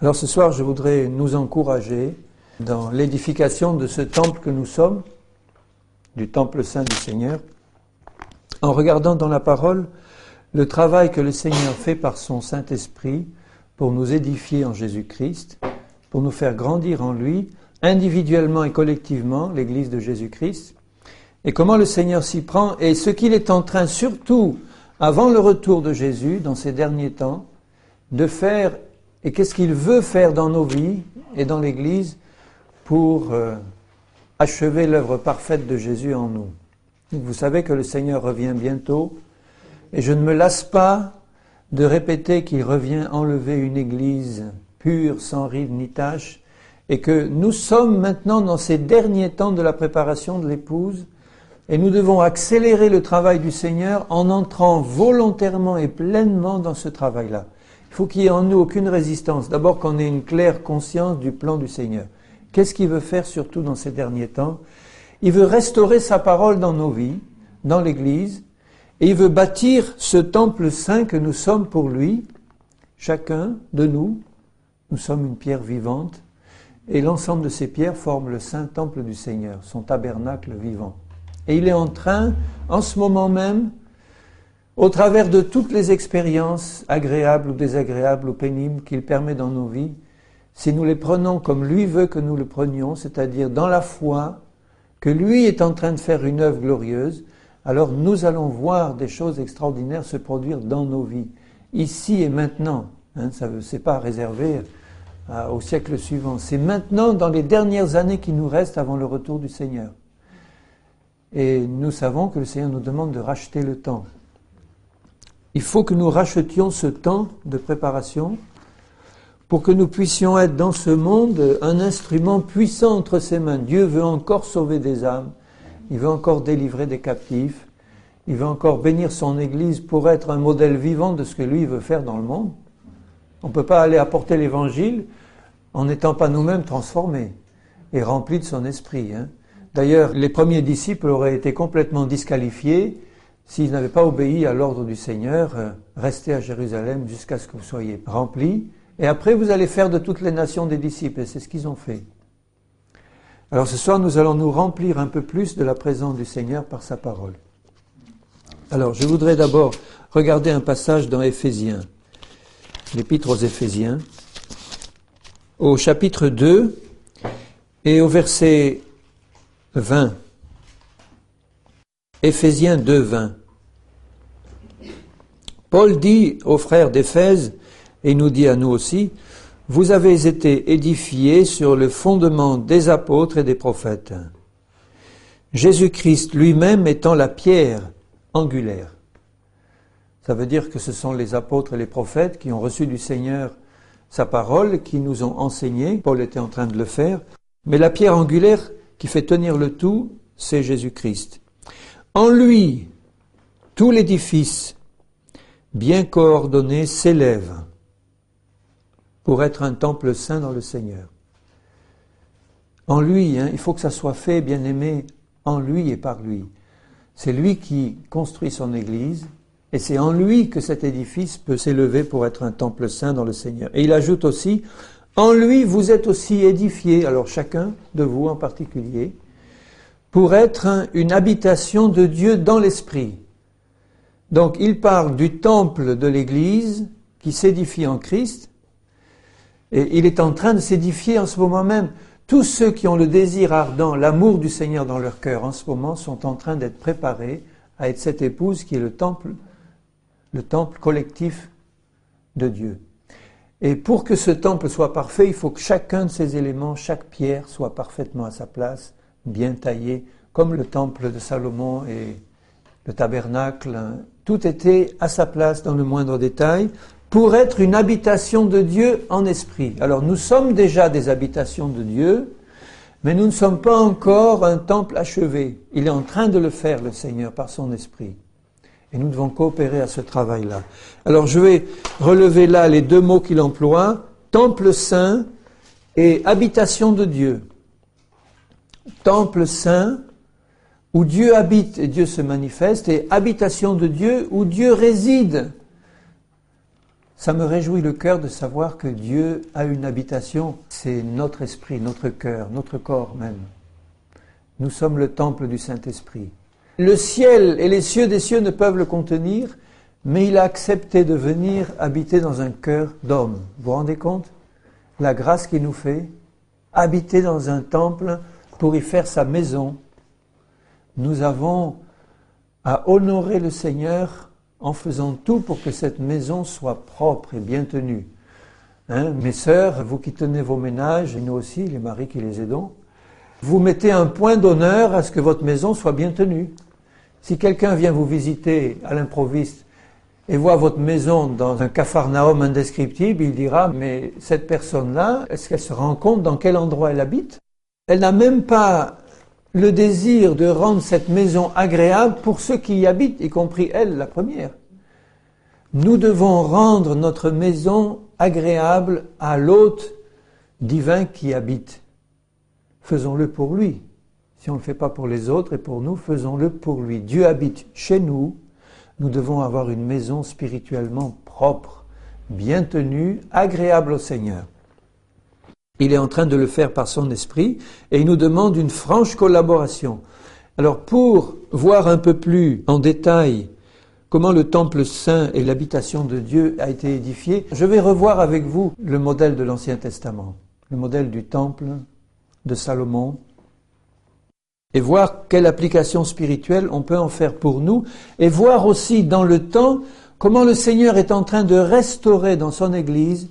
Alors ce soir, je voudrais nous encourager dans l'édification de ce temple que nous sommes, du temple saint du Seigneur, en regardant dans la parole le travail que le Seigneur fait par son Saint-Esprit pour nous édifier en Jésus-Christ, pour nous faire grandir en lui, individuellement et collectivement, l'Église de Jésus-Christ, et comment le Seigneur s'y prend, et ce qu'il est en train, surtout avant le retour de Jésus, dans ces derniers temps, de faire, et qu'est-ce qu'il veut faire dans nos vies et dans l'Église pour achever l'œuvre parfaite de Jésus en nous. Vous savez que le Seigneur revient bientôt, et je ne me lasse pas de répéter qu'il revient enlever une Église pure, sans ride ni tache, et que nous sommes maintenant dans ces derniers temps de la préparation de l'épouse, et nous devons accélérer le travail du Seigneur en entrant volontairement et pleinement dans ce travail-là. Il faut qu'il n'y ait en nous aucune résistance. D'abord qu'on ait une claire conscience du plan du Seigneur. Qu'est-ce qu'il veut faire surtout dans ces derniers temps? Il veut restaurer sa parole dans nos vies, dans l'Église, et il veut bâtir ce temple saint que nous sommes pour lui. Chacun de nous, nous sommes une pierre vivante, et l'ensemble de ces pierres forment le saint temple du Seigneur, son tabernacle vivant. Et il est en train, en ce moment même, au travers de toutes les expériences agréables ou désagréables ou pénibles qu'il permet dans nos vies, si nous les prenons comme lui veut que nous le prenions, c'est-à-dire dans la foi, que lui est en train de faire une œuvre glorieuse, alors nous allons voir des choses extraordinaires se produire dans nos vies, ici et maintenant. C'est pas réservé au siècle suivant, c'est maintenant, dans les dernières années qui nous restent avant le retour du Seigneur. Et nous savons que le Seigneur nous demande de racheter le temps. Il faut que nous rachetions ce temps de préparation pour que nous puissions être dans ce monde un instrument puissant entre ses mains. Dieu veut encore sauver des âmes, il veut encore délivrer des captifs, il veut encore bénir son Église pour être un modèle vivant de ce que lui veut faire dans le monde. On ne peut pas aller apporter l'Évangile en n'étant pas nous-mêmes transformés et remplis de son esprit. D'ailleurs, les premiers disciples auraient été complètement disqualifiés s'ils n'avaient pas obéi à l'ordre du Seigneur, restez à Jérusalem jusqu'à ce que vous soyez remplis, et après vous allez faire de toutes les nations des disciples, et c'est ce qu'ils ont fait. Alors ce soir, nous allons nous remplir un peu plus de la présence du Seigneur par sa parole. Alors, je voudrais d'abord regarder un passage dans Éphésiens, l'épître aux Éphésiens, au chapitre 2 et au verset 20. Éphésiens 2, 20. Paul dit aux frères d'Éphèse, et il nous dit à nous aussi, « Vous avez été édifiés sur le fondement des apôtres et des prophètes, Jésus-Christ lui-même étant la pierre angulaire. » Ça veut dire que ce sont les apôtres et les prophètes qui ont reçu du Seigneur sa parole, qui nous ont enseigné. Paul était en train de le faire. Mais la pierre angulaire qui fait tenir le tout, c'est Jésus-Christ. En lui, tout l'édifice, bien coordonné, s'élève pour être un temple saint dans le Seigneur. En lui, il faut que ça soit fait, bien-aimé, en lui et par lui. C'est lui qui construit son Église, et c'est en lui que cet édifice peut s'élever pour être un temple saint dans le Seigneur. Et il ajoute aussi, en lui vous êtes aussi édifiés, alors chacun de vous en particulier, pour être une habitation de Dieu dans l'Esprit. Donc il parle du temple de l'Église qui s'édifie en Christ, et il est en train de s'édifier en ce moment même. Tous ceux qui ont le désir ardent, l'amour du Seigneur dans leur cœur en ce moment, sont en train d'être préparés à être cette épouse qui est le temple collectif de Dieu. Et pour que ce temple soit parfait, il faut que chacun de ces éléments, chaque pierre, soit parfaitement à sa place, bien taillé, comme le temple de Salomon et le tabernacle. Tout était à sa place dans le moindre détail pour être une habitation de Dieu en esprit. Alors nous sommes déjà des habitations de Dieu, mais nous ne sommes pas encore un temple achevé. Il est en train de le faire, le Seigneur, par son esprit. Et nous devons coopérer à ce travail-là. Alors je vais relever là les deux mots qu'il emploie, temple saint et habitation de Dieu. Temple saint, où Dieu habite et Dieu se manifeste, et habitation de Dieu, où Dieu réside. Ça me réjouit le cœur de savoir que Dieu a une habitation. C'est notre esprit, notre cœur, notre corps même. Nous sommes le temple du Saint-Esprit. Le ciel et les cieux des cieux ne peuvent le contenir, mais il a accepté de venir habiter dans un cœur d'homme. Vous vous rendez compte? La grâce qu'il nous fait, habiter dans un temple pour y faire sa maison. Nous avons à honorer le Seigneur en faisant tout pour que cette maison soit propre et bien tenue. Mes sœurs, vous qui tenez vos ménages, et nous aussi, les maris qui les aidons, vous mettez un point d'honneur à ce que votre maison soit bien tenue. Si quelqu'un vient vous visiter à l'improviste et voit votre maison dans un capharnaüm indescriptible, il dira, mais cette personne-là, est-ce qu'elle se rend compte dans quel endroit elle habite? Elle n'a même pas le désir de rendre cette maison agréable pour ceux qui y habitent, y compris elle, la première. Nous devons rendre notre maison agréable à l'hôte divin qui habite. Faisons-le pour lui. Si on ne le fait pas pour les autres et pour nous, faisons-le pour lui. Dieu habite chez nous. Nous devons avoir une maison spirituellement propre, bien tenue, agréable au Seigneur. Il est en train de le faire par son esprit et il nous demande une franche collaboration. Alors pour voir un peu plus en détail comment le temple saint et l'habitation de Dieu a été édifié, je vais revoir avec vous le modèle de l'Ancien Testament, le modèle du temple de Salomon, et voir quelle application spirituelle on peut en faire pour nous, et voir aussi dans le temps comment le Seigneur est en train de restaurer dans son Église,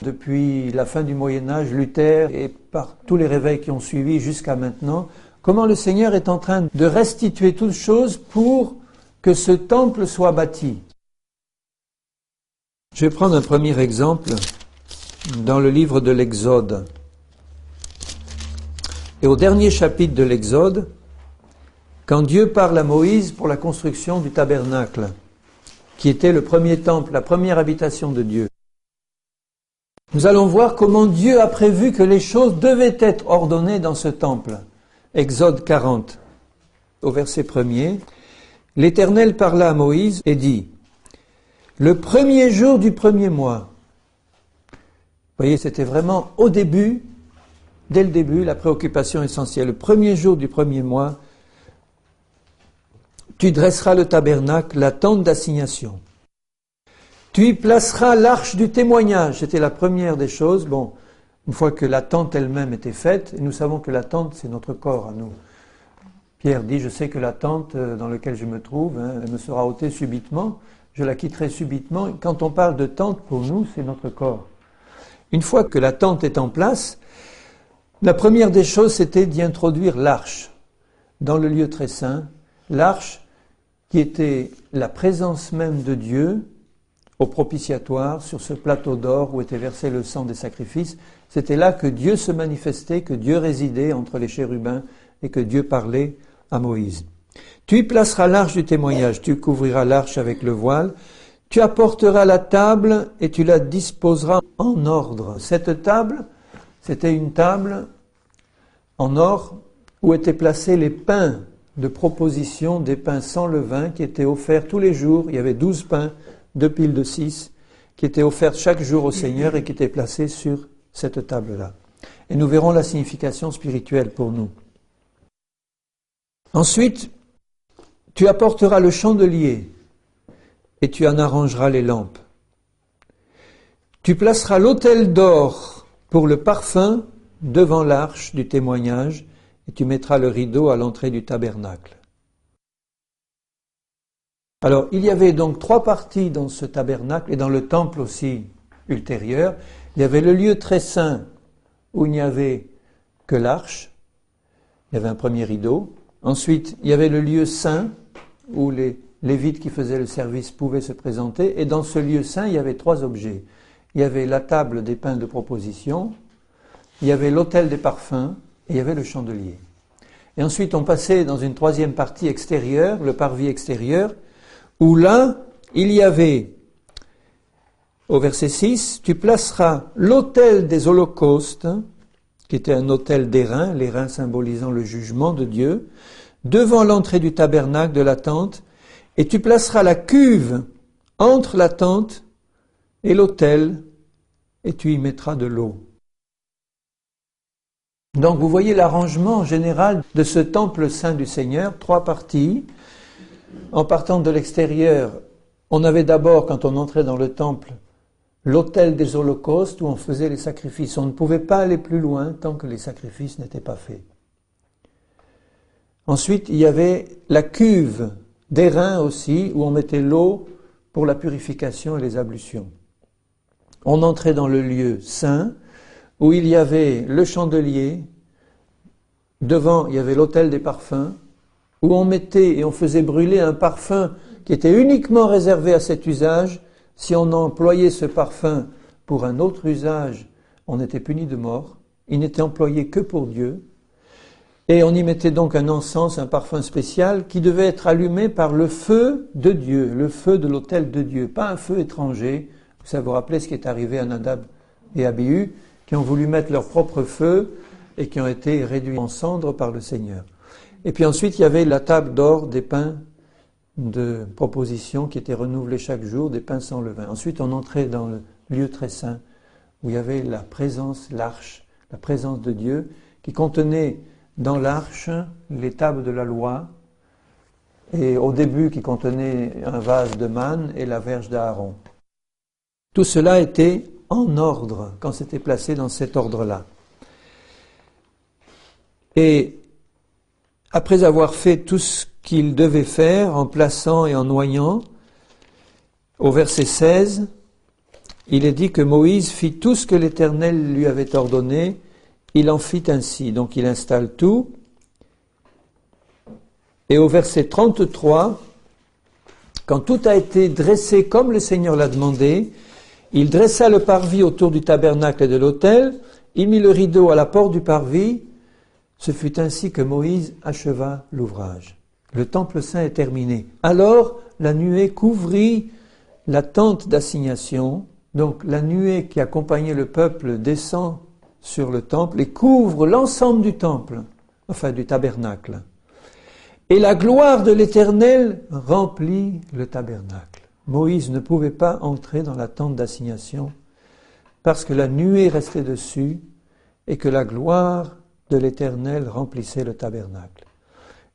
depuis la fin du Moyen-Âge, Luther, et par tous les réveils qui ont suivi jusqu'à maintenant, comment le Seigneur est en train de restituer toutes choses pour que ce temple soit bâti. Je vais prendre un premier exemple dans le livre de l'Exode. Et au dernier chapitre de l'Exode, quand Dieu parle à Moïse pour la construction du tabernacle, qui était le premier temple, la première habitation de Dieu, nous allons voir comment Dieu a prévu que les choses devaient être ordonnées dans ce temple. Exode 40, au verset 1er, l'Éternel parla à Moïse et dit, « Le premier jour du premier mois », vous voyez, c'était vraiment au début, dès le début, la préoccupation essentielle. Le premier jour du premier mois, tu dresseras le tabernacle, la tente d'assignation. Tu y placeras l'arche du témoignage. C'était la première des choses. Bon, une fois que la tente elle-même était faite, et nous savons que la tente, c'est notre corps à nous. Pierre dit, je sais que la tente dans laquelle je me trouve, elle me sera ôtée subitement, je la quitterai subitement. Quand on parle de tente, pour nous, c'est notre corps. Une fois que la tente est en place, la première des choses, c'était d'y introduire l'arche dans le lieu très saint. L'arche qui était la présence même de Dieu au propitiatoire, sur ce plateau d'or où était versé le sang des sacrifices. C'était là que Dieu se manifestait, que Dieu résidait entre les chérubins et que Dieu parlait à Moïse. Tu y placeras l'arche du témoignage, tu couvriras l'arche avec le voile, tu apporteras la table et tu la disposeras en ordre. Cette table, c'était une table en or où étaient placés les pains de proposition, des pains sans levain qui étaient offerts tous les jours. Il y avait 12 pains, 2 piles de 6, qui étaient offertes chaque jour au Seigneur et qui étaient placés sur cette table-là. Et nous verrons la signification spirituelle pour nous. Ensuite, tu apporteras le chandelier et tu en arrangeras les lampes. Tu placeras l'autel d'or pour le parfum devant l'arche du témoignage et tu mettras le rideau à l'entrée du tabernacle. Alors, il y avait donc 3 parties dans ce tabernacle et dans le temple aussi ultérieur. Il y avait le lieu très saint où il n'y avait que l'arche. Il y avait un premier rideau. Ensuite, il y avait le lieu saint où les Lévites qui faisaient le service pouvaient se présenter. Et dans ce lieu saint, il y avait 3 objets. Il y avait la table des pains de proposition, il y avait l'autel des parfums et il y avait le chandelier. Et ensuite, on passait dans une 3e partie extérieure, le parvis extérieur, où là, il y avait, au verset 6, tu placeras l'autel des holocaustes, qui était un autel d'airain, les reins symbolisant le jugement de Dieu, devant l'entrée du tabernacle de la tente, et tu placeras la cuve entre la tente et l'autel, et tu y mettras de l'eau. Donc vous voyez l'arrangement général de ce temple saint du Seigneur, 3 parties. En partant de l'extérieur, on avait d'abord, quand on entrait dans le temple, l'autel des holocaustes où on faisait les sacrifices. On ne pouvait pas aller plus loin tant que les sacrifices n'étaient pas faits. Ensuite, il y avait la cuve d'airain aussi, où on mettait l'eau pour la purification et les ablutions. On entrait dans le lieu saint, où il y avait le chandelier, devant il y avait l'autel des parfums, où on mettait et on faisait brûler un parfum qui était uniquement réservé à cet usage. Si on employait ce parfum pour un autre usage, on était puni de mort. Il n'était employé que pour Dieu. Et on y mettait donc un encens, un parfum spécial qui devait être allumé par le feu de Dieu, le feu de l'autel de Dieu, pas un feu étranger. Ça vous rappelez ce qui est arrivé à Nadab et Abihu, qui ont voulu mettre leur propre feu et qui ont été réduits en cendres par le Seigneur. Et puis ensuite, il y avait la table d'or des pains de proposition qui étaient renouvelés chaque jour, des pains sans levain. Ensuite, on entrait dans le lieu très saint, où il y avait la présence, l'arche, la présence de Dieu, qui contenait dans l'arche les tables de la loi, et au début qui contenait un vase de manne et la verge d'Aaron. Tout cela était en ordre quand c'était placé dans cet ordre-là. Et après avoir fait tout ce qu'il devait faire en plaçant et en noyant, au verset 16, il est dit que Moïse fit tout ce que l'Éternel lui avait ordonné, il en fit ainsi. Donc il installe tout. Et au verset 33, quand tout a été dressé comme le Seigneur l'a demandé, il dressa le parvis autour du tabernacle et de l'autel, il mit le rideau à la porte du parvis. Ce fut ainsi que Moïse acheva l'ouvrage. Le temple saint est terminé. Alors la nuée couvrit la tente d'assignation. Donc la nuée qui accompagnait le peuple descend sur le temple et couvre l'ensemble du temple, enfin du tabernacle. Et la gloire de l'Éternel remplit le tabernacle. Moïse ne pouvait pas entrer dans la tente d'assignation parce que la nuée restait dessus et que la gloire de l'Éternel remplissait le tabernacle.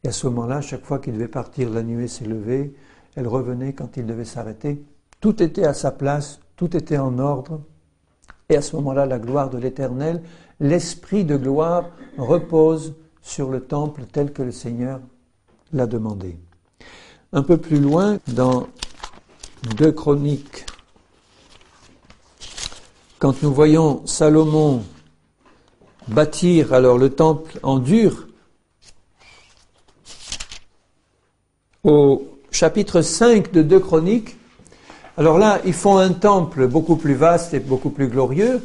Et à ce moment-là, chaque fois qu'il devait partir, la nuée s'est levée, elle revenait quand il devait s'arrêter. Tout était à sa place, tout était en ordre. Et à ce moment-là, la gloire de l'Éternel, l'esprit de gloire repose sur le temple tel que le Seigneur l'a demandé. Un peu plus loin, dans 2 Chroniques, quand nous voyons Salomon bâtir alors le temple en dur, au chapitre 5 de 2 Chroniques, alors là, ils font un temple beaucoup plus vaste et beaucoup plus glorieux.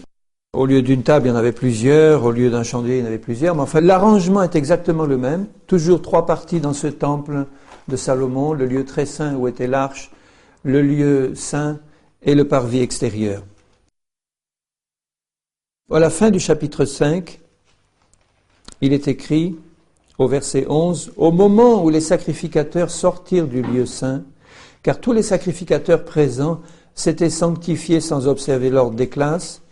Au lieu d'une table, il y en avait plusieurs, au lieu d'un chandelier, il y en avait plusieurs, mais enfin, l'arrangement est exactement le même. Toujours 3 parties dans ce temple de Salomon, le lieu très saint où était l'arche, le lieu saint et le parvis extérieur. À la fin du chapitre 5, il est écrit, au verset 11, « Au moment où les sacrificateurs sortirent du lieu saint, car tous les sacrificateurs présents s'étaient sanctifiés sans observer l'ordre des classes,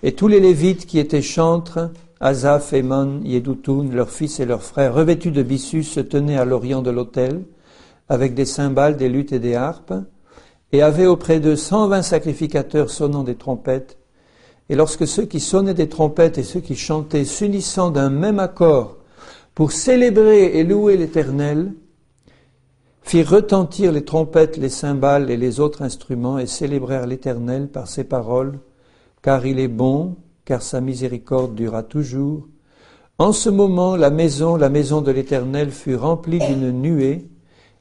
et tous les Lévites qui étaient chantres, Asaph, Émon, Yédoutoun, leurs fils et leurs frères, revêtus de byssus, se tenaient à l'orient de l'autel, avec des cymbales, des luttes et des harpes, et avaient auprès d'eux 120 sacrificateurs sonnant des trompettes. Et lorsque ceux qui sonnaient des trompettes et ceux qui chantaient, s'unissant d'un même accord pour célébrer et louer l'Éternel, firent retentir les trompettes, les cymbales et les autres instruments et célébrèrent l'Éternel par ces paroles, car il est bon, car sa miséricorde durera toujours. En ce moment, la maison de l'Éternel fut remplie d'une nuée.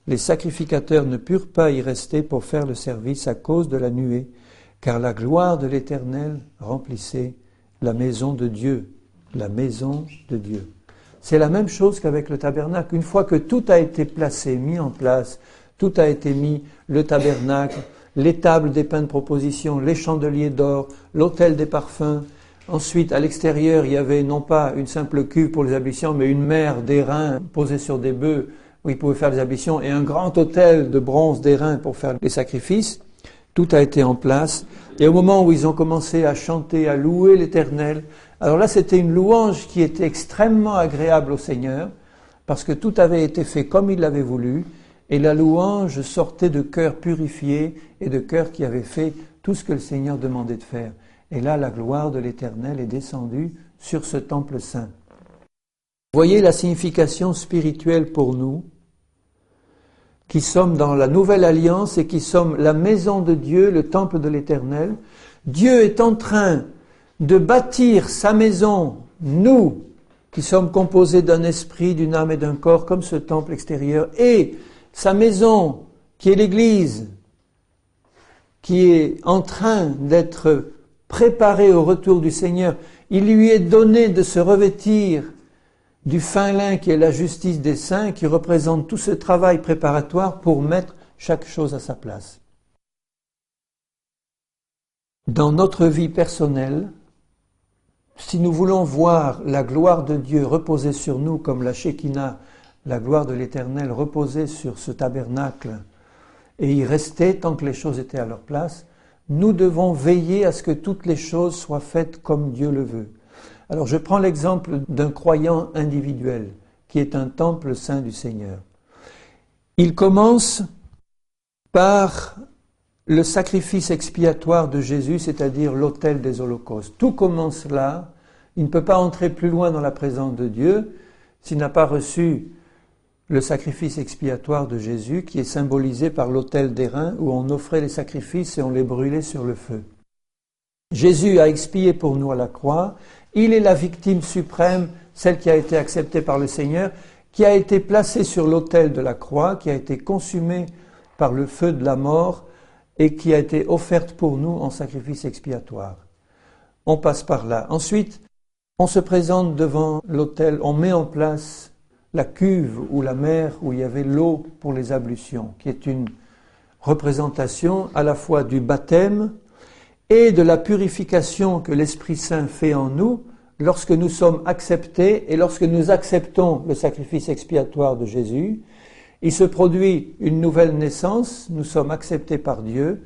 Les sacrificateurs ne purent pas y rester pour faire le service à cause de la nuée, car la gloire de l'Éternel remplissait la maison de Dieu. La maison de Dieu. C'est la même chose qu'avec le tabernacle. Une fois que tout a été placé, mis en place, tout a été mis, le tabernacle, les tables des pains de proposition, les chandeliers d'or, l'autel des parfums. Ensuite, à l'extérieur, il y avait non pas une simple cuve pour les ablutions, mais une mer d'airain posée sur des bœufs où ils pouvaient faire les ablutions et un grand autel de bronze d'airain pour faire les sacrifices. Tout a été en place. Et au moment où ils ont commencé à chanter, à louer l'Éternel, alors là c'était une louange qui était extrêmement agréable au Seigneur, parce que tout avait été fait comme il l'avait voulu, et la louange sortait de cœurs purifiés et de cœurs qui avaient fait tout ce que le Seigneur demandait de faire. Et là, la gloire de l'Éternel est descendue sur ce temple saint. Voyez la signification spirituelle pour nous, qui sommes dans la nouvelle alliance et qui sommes la maison de Dieu, le temple de l'Éternel. Dieu est en train de bâtir sa maison, nous, qui sommes composés d'un esprit, d'une âme et d'un corps, comme ce temple extérieur, et sa maison, qui est l'Église, qui est en train d'être préparée au retour du Seigneur. Il lui est donné de se revêtir du fin lin qui est la justice des saints, qui représente tout ce travail préparatoire pour mettre chaque chose à sa place. Dans notre vie personnelle, si nous voulons voir la gloire de Dieu reposer sur nous comme la Shekinah, la gloire de l'Éternel reposer sur ce tabernacle et y rester tant que les choses étaient à leur place, nous devons veiller à ce que toutes les choses soient faites comme Dieu le veut. Alors je prends l'exemple d'un croyant individuel qui est un temple saint du Seigneur. Il commence par le sacrifice expiatoire de Jésus, c'est-à-dire l'autel des holocaustes. Tout commence là. Il ne peut pas entrer plus loin dans la présence de Dieu s'il n'a pas reçu le sacrifice expiatoire de Jésus, qui est symbolisé par l'autel d'airain où on offrait les sacrifices et on les brûlait sur le feu. Jésus a expié pour nous à la croix. Il est la victime suprême, celle qui a été acceptée par le Seigneur, qui a été placée sur l'autel de la croix, qui a été consumée par le feu de la mort et qui a été offerte pour nous en sacrifice expiatoire. On passe par là. Ensuite, on se présente devant l'autel, on met en place la cuve ou la mer où il y avait l'eau pour les ablutions, qui est une représentation à la fois du baptême et de la purification que l'Esprit Saint fait en nous lorsque nous sommes acceptés et lorsque nous acceptons le sacrifice expiatoire de Jésus. Il se produit une nouvelle naissance, nous sommes acceptés par Dieu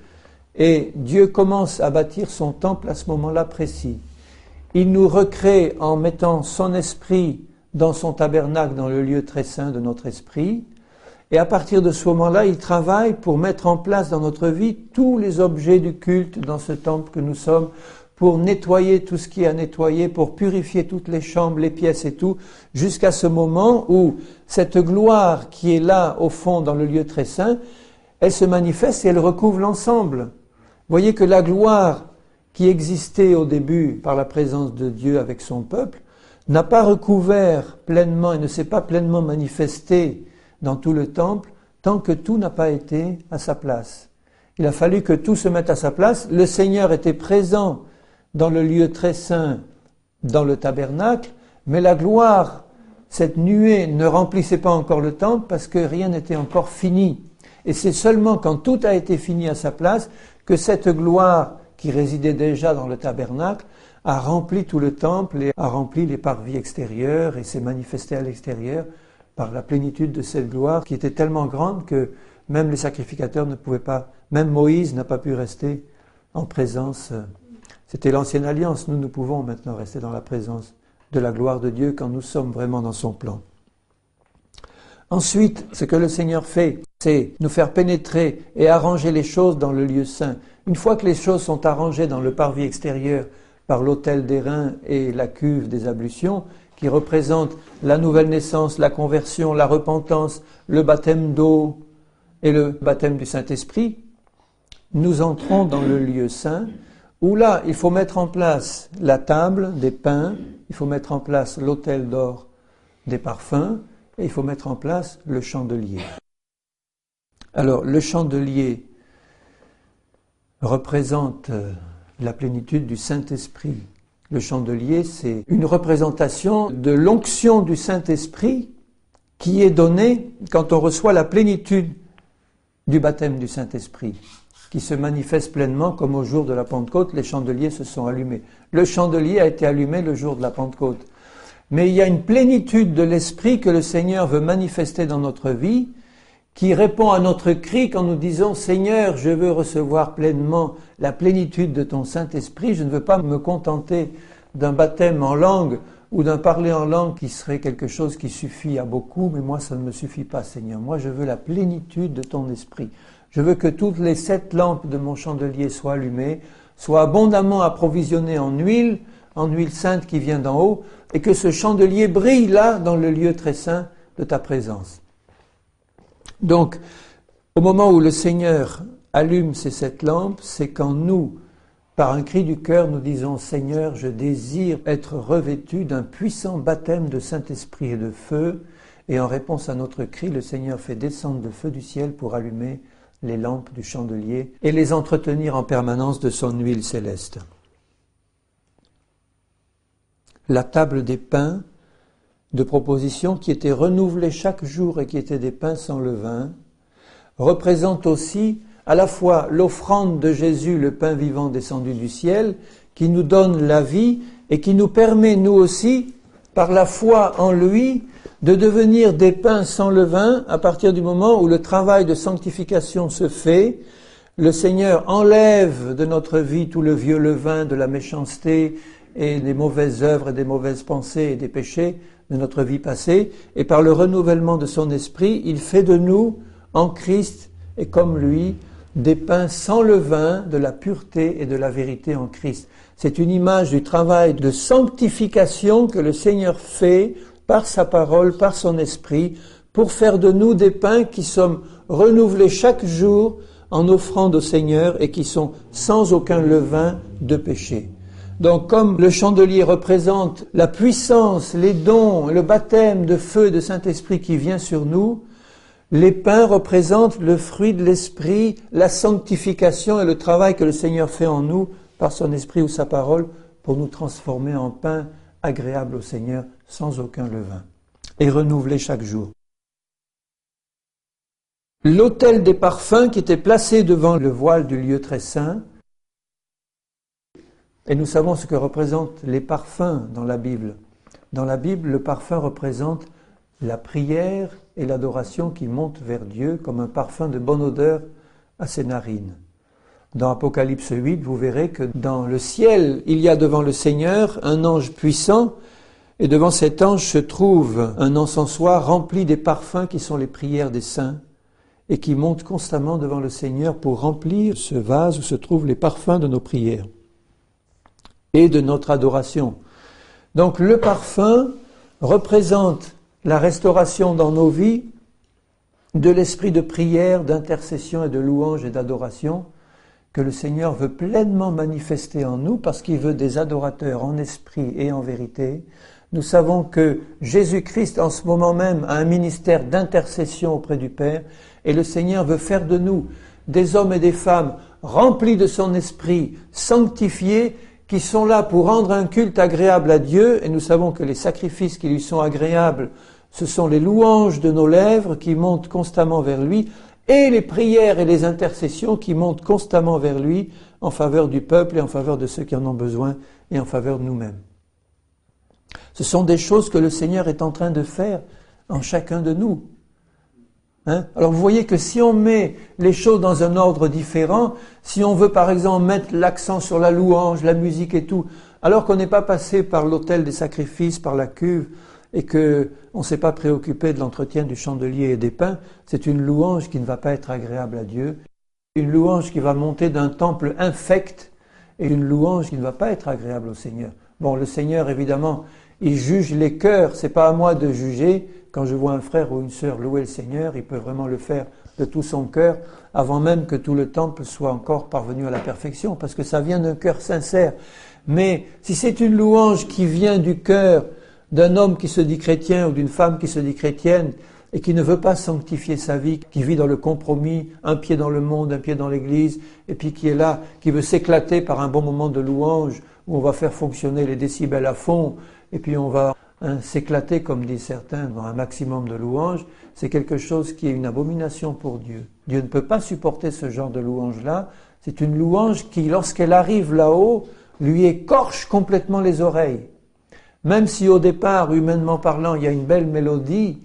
et Dieu commence à bâtir son temple à ce moment-là précis. Il nous recrée en mettant son esprit dans son tabernacle, dans le lieu très saint de notre esprit. Et à partir de ce moment-là, il travaille pour mettre en place dans notre vie tous les objets du culte dans ce temple que nous sommes, pour nettoyer tout ce qui est à nettoyer, pour purifier toutes les chambres, les pièces et tout, jusqu'à ce moment où cette gloire qui est là, au fond, dans le lieu très saint, elle se manifeste et elle recouvre l'ensemble. Voyez que la gloire qui existait au début par la présence de Dieu avec son peuple, n'a pas recouvert pleinement et ne s'est pas pleinement manifesté dans tout le temple tant que tout n'a pas été à sa place. Il a fallu que tout se mette à sa place. Le Seigneur était présent dans le lieu très saint, dans le tabernacle, mais la gloire, cette nuée, ne remplissait pas encore le temple parce que rien n'était encore fini. Et c'est seulement quand tout a été fini à sa place que cette gloire qui résidait déjà dans le tabernacle a rempli tout le temple et a rempli les parvis extérieurs et s'est manifesté à l'extérieur par la plénitude de cette gloire qui était tellement grande que même les sacrificateurs ne pouvaient pas, même Moïse n'a pas pu rester en présence. C'était l'ancienne alliance, nous pouvons maintenant rester dans la présence de la gloire de Dieu quand nous sommes vraiment dans son plan. Ensuite, ce que le Seigneur fait, c'est nous faire pénétrer et arranger les choses dans le lieu saint. Une fois que les choses sont arrangées dans le parvis extérieur, par l'autel d'airain et la cuve des ablutions, qui représentent la nouvelle naissance, la conversion, la repentance, le baptême d'eau et le baptême du Saint-Esprit, nous entrons dans le lieu saint, où là, il faut mettre en place la table des pains, il faut mettre en place l'autel d'or des parfums, et il faut mettre en place le chandelier. Alors, le chandelier représente la plénitude du Saint-Esprit. Le chandelier, c'est une représentation de l'onction du Saint-Esprit qui est donnée quand on reçoit la plénitude du baptême du Saint-Esprit, qui se manifeste pleinement comme au jour de la Pentecôte, les chandeliers se sont allumés. Le chandelier a été allumé le jour de la Pentecôte. Mais il y a une plénitude de l'Esprit que le Seigneur veut manifester dans notre vie, qui répond à notre cri quand nous disons « Seigneur, je veux recevoir pleinement la plénitude de ton Saint-Esprit, je ne veux pas me contenter d'un baptême en langue ou d'un parler en langue qui serait quelque chose qui suffit à beaucoup, mais moi ça ne me suffit pas, Seigneur. Moi je veux la plénitude de ton Esprit. Je veux que toutes les 7 lampes de mon chandelier soient allumées, soient abondamment approvisionnées en huile sainte qui vient d'en haut, et que ce chandelier brille là, dans le lieu très saint de ta présence. » Donc, au moment où le Seigneur allume ces 7 lampes, c'est quand nous, par un cri du cœur, nous disons « Seigneur, je désire être revêtu d'un puissant baptême de Saint-Esprit et de feu », et en réponse à notre cri, le Seigneur fait descendre le feu du ciel pour allumer les lampes du chandelier et les entretenir en permanence de son huile céleste. La table des pains de proposition qui était renouvelée chaque jour et qui était des pains sans levain, représente aussi à la fois l'offrande de Jésus, le pain vivant descendu du ciel, qui nous donne la vie et qui nous permet, nous aussi, par la foi en lui, de devenir des pains sans levain à partir du moment où le travail de sanctification se fait. Le Seigneur enlève de notre vie tout le vieux levain de la méchanceté et des mauvaises œuvres et des mauvaises pensées et des péchés de notre vie passée, et par le renouvellement de son esprit, il fait de nous, en Christ et comme lui, des pains sans levain de la pureté et de la vérité en Christ. C'est une image du travail de sanctification que le Seigneur fait par sa parole, par son esprit, pour faire de nous des pains qui sommes renouvelés chaque jour en offrande au Seigneur et qui sont sans aucun levain de péché. Donc comme le chandelier représente la puissance, les dons, le baptême de feu de Saint-Esprit qui vient sur nous, les pains représentent le fruit de l'Esprit, la sanctification et le travail que le Seigneur fait en nous par son Esprit ou sa parole pour nous transformer en pain agréable au Seigneur sans aucun levain et renouvelé chaque jour. L'autel des parfums qui était placé devant le voile du lieu très saint, et nous savons ce que représentent les parfums dans la Bible. Dans la Bible, le parfum représente la prière et l'adoration qui montent vers Dieu comme un parfum de bonne odeur à ses narines. Dans Apocalypse 8, vous verrez que dans le ciel, il y a devant le Seigneur un ange puissant, et devant cet ange se trouve un encensoir rempli des parfums qui sont les prières des saints, et qui montent constamment devant le Seigneur pour remplir ce vase où se trouvent les parfums de nos prières et de notre adoration. Donc le parfum représente la restauration dans nos vies de l'esprit de prière, d'intercession et de louange et d'adoration que le Seigneur veut pleinement manifester en nous parce qu'il veut des adorateurs en esprit et en vérité. Nous savons que Jésus-Christ en ce moment même a un ministère d'intercession auprès du Père et le Seigneur veut faire de nous des hommes et des femmes remplis de son esprit, sanctifiés, qui sont là pour rendre un culte agréable à Dieu, et nous savons que les sacrifices qui lui sont agréables, ce sont les louanges de nos lèvres qui montent constamment vers lui, et les prières et les intercessions qui montent constamment vers lui en faveur du peuple et en faveur de ceux qui en ont besoin et en faveur de nous-mêmes. Ce sont des choses que le Seigneur est en train de faire en chacun de nous. Alors vous voyez que si on met les choses dans un ordre différent, si on veut par exemple mettre l'accent sur la louange, la musique et tout, alors qu'on n'est pas passé par l'autel des sacrifices, par la cuve, et qu'on ne s'est pas préoccupé de l'entretien du chandelier et des pains, c'est une louange qui ne va pas être agréable à Dieu, une louange qui va monter d'un temple infect, et une louange qui ne va pas être agréable au Seigneur. Bon, le Seigneur, évidemment, il juge les cœurs, c'est pas à moi de juger. Quand je vois un frère ou une sœur louer le Seigneur, il peut vraiment le faire de tout son cœur, avant même que tout le temple soit encore parvenu à la perfection, parce que ça vient d'un cœur sincère. Mais si c'est une louange qui vient du cœur d'un homme qui se dit chrétien ou d'une femme qui se dit chrétienne et qui ne veut pas sanctifier sa vie, qui vit dans le compromis, un pied dans le monde, un pied dans l'église, et puis qui est là, qui veut s'éclater par un bon moment de louange, où on va faire fonctionner les décibels à fond, et puis on va s'éclater, comme disent certains, dans un maximum de louanges, c'est quelque chose qui est une abomination pour Dieu. Dieu ne peut pas supporter ce genre de louange-là. C'est une louange qui, lorsqu'elle arrive là-haut, lui écorche complètement les oreilles. Même si au départ, humainement parlant, il y a une belle mélodie,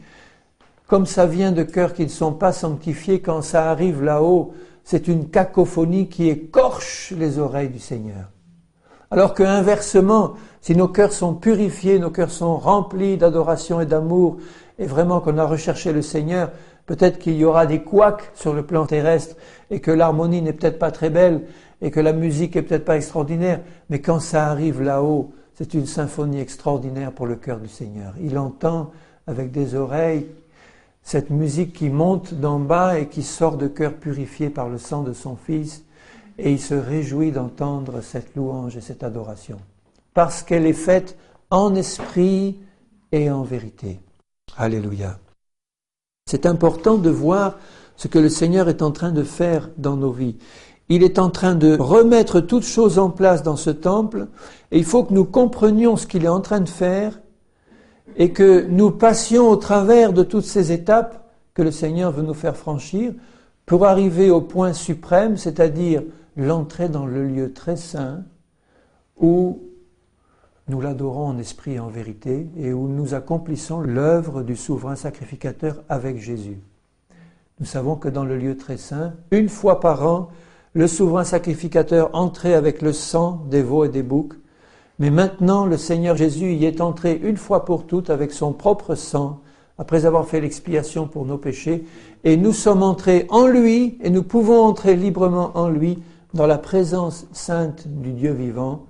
comme ça vient de cœurs qui ne sont pas sanctifiés, quand ça arrive là-haut, c'est une cacophonie qui écorche les oreilles du Seigneur. Alors que inversement, si nos cœurs sont purifiés, nos cœurs sont remplis d'adoration et d'amour, et vraiment qu'on a recherché le Seigneur, peut-être qu'il y aura des couacs sur le plan terrestre, et que l'harmonie n'est peut-être pas très belle, et que la musique est peut-être pas extraordinaire, mais quand ça arrive là-haut, c'est une symphonie extraordinaire pour le cœur du Seigneur. Il entend avec des oreilles cette musique qui monte d'en bas et qui sort de cœurs purifiés par le sang de son Fils, et il se réjouit d'entendre cette louange et cette adoration, parce qu'elle est faite en esprit et en vérité. Alléluia. C'est important de voir ce que le Seigneur est en train de faire dans nos vies. Il est en train de remettre toutes choses en place dans ce temple, et il faut que nous comprenions ce qu'il est en train de faire, et que nous passions au travers de toutes ces étapes que le Seigneur veut nous faire franchir, pour arriver au point suprême, c'est-à-dire l'entrée dans le lieu très saint, où nous l'adorons en esprit et en vérité, et où nous accomplissons l'œuvre du souverain sacrificateur avec Jésus. Nous savons que dans le lieu très saint, une fois par an, le souverain sacrificateur entrait avec le sang des veaux et des boucs, mais maintenant le Seigneur Jésus y est entré une fois pour toutes avec son propre sang, après avoir fait l'expiation pour nos péchés, et nous sommes entrés en lui, et nous pouvons entrer librement en lui, dans la présence sainte du Dieu vivant,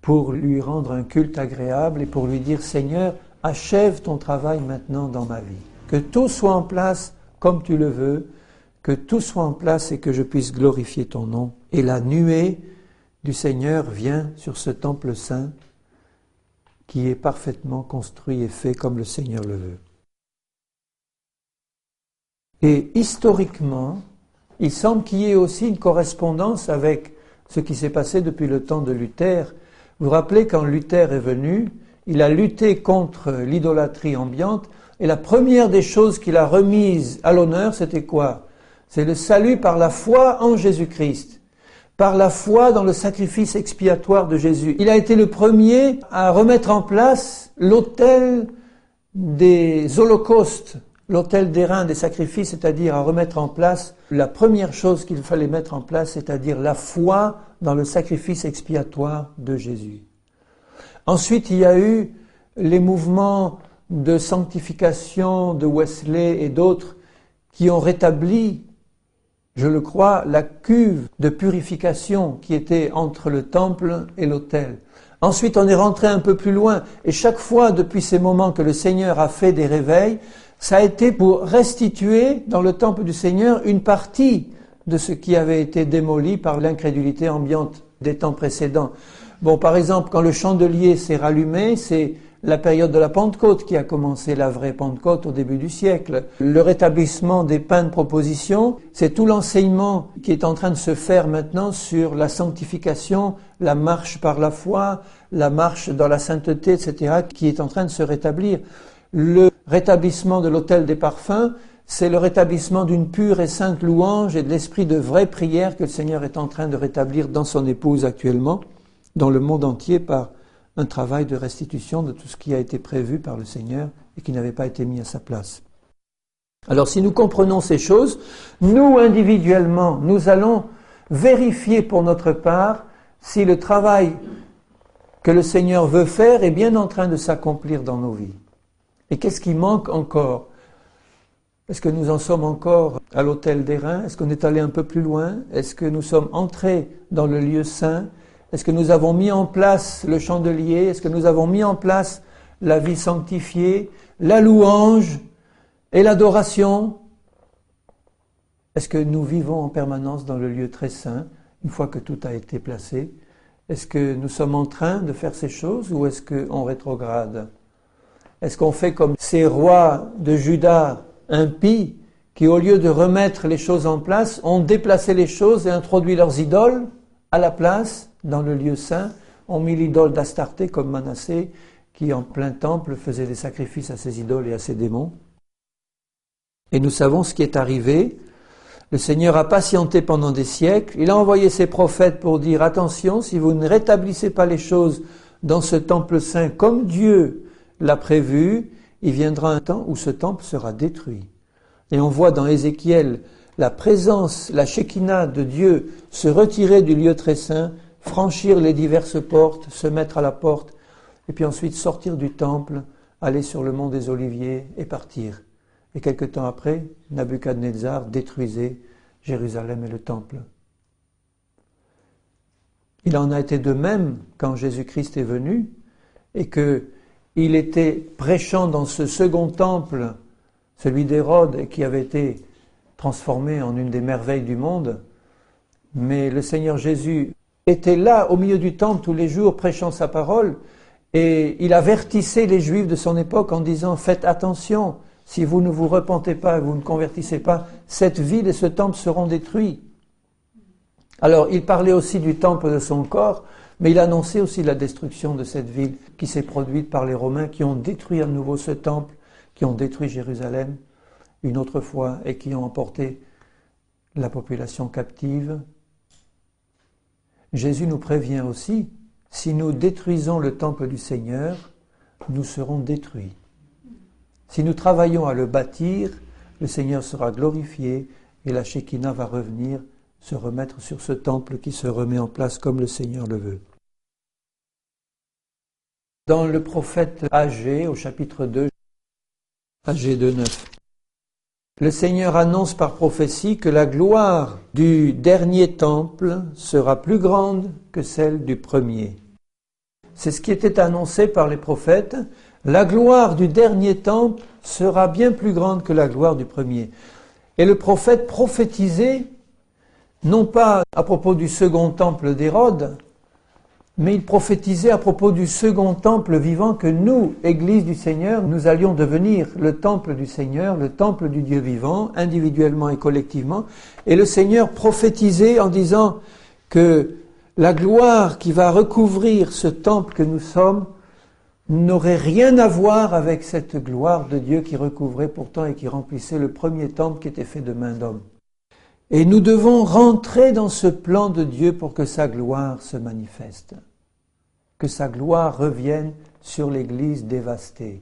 pour lui rendre un culte agréable et pour lui dire « Seigneur, achève ton travail maintenant dans ma vie. Que tout soit en place comme tu le veux, que tout soit en place et que je puisse glorifier ton nom. » Et la nuée du Seigneur vient sur ce temple saint qui est parfaitement construit et fait comme le Seigneur le veut. Et historiquement, il semble qu'il y ait aussi une correspondance avec ce qui s'est passé depuis le temps de Luther. Vous vous rappelez, quand Luther est venu, il a lutté contre l'idolâtrie ambiante, et la première des choses qu'il a remises à l'honneur, c'était quoi? C'est le salut par la foi en Jésus-Christ, par la foi dans le sacrifice expiatoire de Jésus. Il a été le premier à remettre en place l'autel des holocaustes, l'autel d'airain des sacrifices, c'est-à-dire à remettre en place la première chose qu'il fallait mettre en place, c'est-à-dire la foi dans le sacrifice expiatoire de Jésus. Ensuite, il y a eu les mouvements de sanctification de Wesley et d'autres qui ont rétabli, je le crois, la cuve de purification qui était entre le temple et l'autel. Ensuite, on est rentré un peu plus loin, et chaque fois depuis ces moments que le Seigneur a fait des réveils, ça a été pour restituer dans le temple du Seigneur une partie de ce qui avait été démoli par l'incrédulité ambiante des temps précédents. Bon, par exemple, quand le chandelier s'est rallumé, c'est la période de la Pentecôte qui a commencé, la vraie Pentecôte au début du siècle. Le rétablissement des pains de proposition, c'est tout l'enseignement qui est en train de se faire maintenant sur la sanctification, la marche par la foi, la marche dans la sainteté, etc., qui est en train de se rétablir. Le rétablissement de l'autel des parfums, c'est le rétablissement d'une pure et sainte louange et de l'esprit de vraie prière que le Seigneur est en train de rétablir dans son épouse actuellement, dans le monde entier, par un travail de restitution de tout ce qui a été prévu par le Seigneur et qui n'avait pas été mis à sa place. Alors si nous comprenons ces choses, nous individuellement, nous allons vérifier pour notre part si le travail que le Seigneur veut faire est bien en train de s'accomplir dans nos vies. Et qu'est-ce qui manque encore? Est-ce que nous en sommes encore à l'autel d'airain? Est-ce qu'on est allé un peu plus loin? Est-ce que nous sommes entrés dans le lieu saint? Est-ce que nous avons mis en place le chandelier? Est-ce que nous avons mis en place la vie sanctifiée, la louange et l'adoration? Est-ce que nous vivons en permanence dans le lieu très saint, une fois que tout a été placé? Est-ce que nous sommes en train de faire ces choses ou est-ce qu'on rétrograde? Est-ce qu'on fait comme ces rois de Juda impies qui, au lieu de remettre les choses en place, ont déplacé les choses et introduit leurs idoles à la place, dans le lieu saint, ont mis l'idole d'Astarté comme Manassé, qui en plein temple faisait des sacrifices à ses idoles et à ses démons. Et nous savons ce qui est arrivé. Le Seigneur a patienté pendant des siècles. Il a envoyé ses prophètes pour dire « Attention, si vous ne rétablissez pas les choses dans ce temple saint comme Dieu l'a prévu, il viendra un temps où ce temple sera détruit. Et on voit dans Ézéchiel la présence, la Shekinah de Dieu se retirer du lieu très saint, franchir les diverses portes, se mettre à la porte, et puis ensuite sortir du temple, aller sur le mont des Oliviers et partir. Et quelque temps après, Nabuchodonosor détruisait Jérusalem et le temple. Il en a été de même quand Jésus-Christ est venu et qu'il était prêchant dans ce second temple, celui d'Hérode, qui avait été transformé en une des merveilles du monde. Mais le Seigneur Jésus était là au milieu du temple tous les jours prêchant sa parole et il avertissait les Juifs de son époque en disant « Faites attention, si vous ne vous repentez pas, vous ne convertissez pas, cette ville et ce temple seront détruits. » Alors il parlait aussi du temple de son corps, mais il annonçait aussi la destruction de cette ville qui s'est produite par les Romains qui ont détruit à nouveau ce temple, qui ont détruit Jérusalem une autre fois et qui ont emporté la population captive. Jésus nous prévient aussi, si nous détruisons le temple du Seigneur, nous serons détruits. Si nous travaillons à le bâtir, le Seigneur sera glorifié et la Shekinah va revenir se remettre sur ce temple qui se remet en place comme le Seigneur le veut. Dans le prophète Agée, au chapitre 2, Agée 2:9, le Seigneur annonce par prophétie que la gloire du dernier temple sera plus grande que celle du premier. C'est ce qui était annoncé par les prophètes. La gloire du dernier temple sera bien plus grande que la gloire du premier. Et le prophète prophétisait, non pas à propos du second temple d'Hérode, mais il prophétisait à propos du second temple vivant que nous, Église du Seigneur, nous allions devenir le temple du Seigneur, le temple du Dieu vivant, individuellement et collectivement. Et le Seigneur prophétisait en disant que la gloire qui va recouvrir ce temple que nous sommes n'aurait rien à voir avec cette gloire de Dieu qui recouvrait pourtant et qui remplissait le premier temple qui était fait de main d'homme. Et nous devons rentrer dans ce plan de Dieu pour que sa gloire se manifeste, que sa gloire revienne sur l'Église dévastée,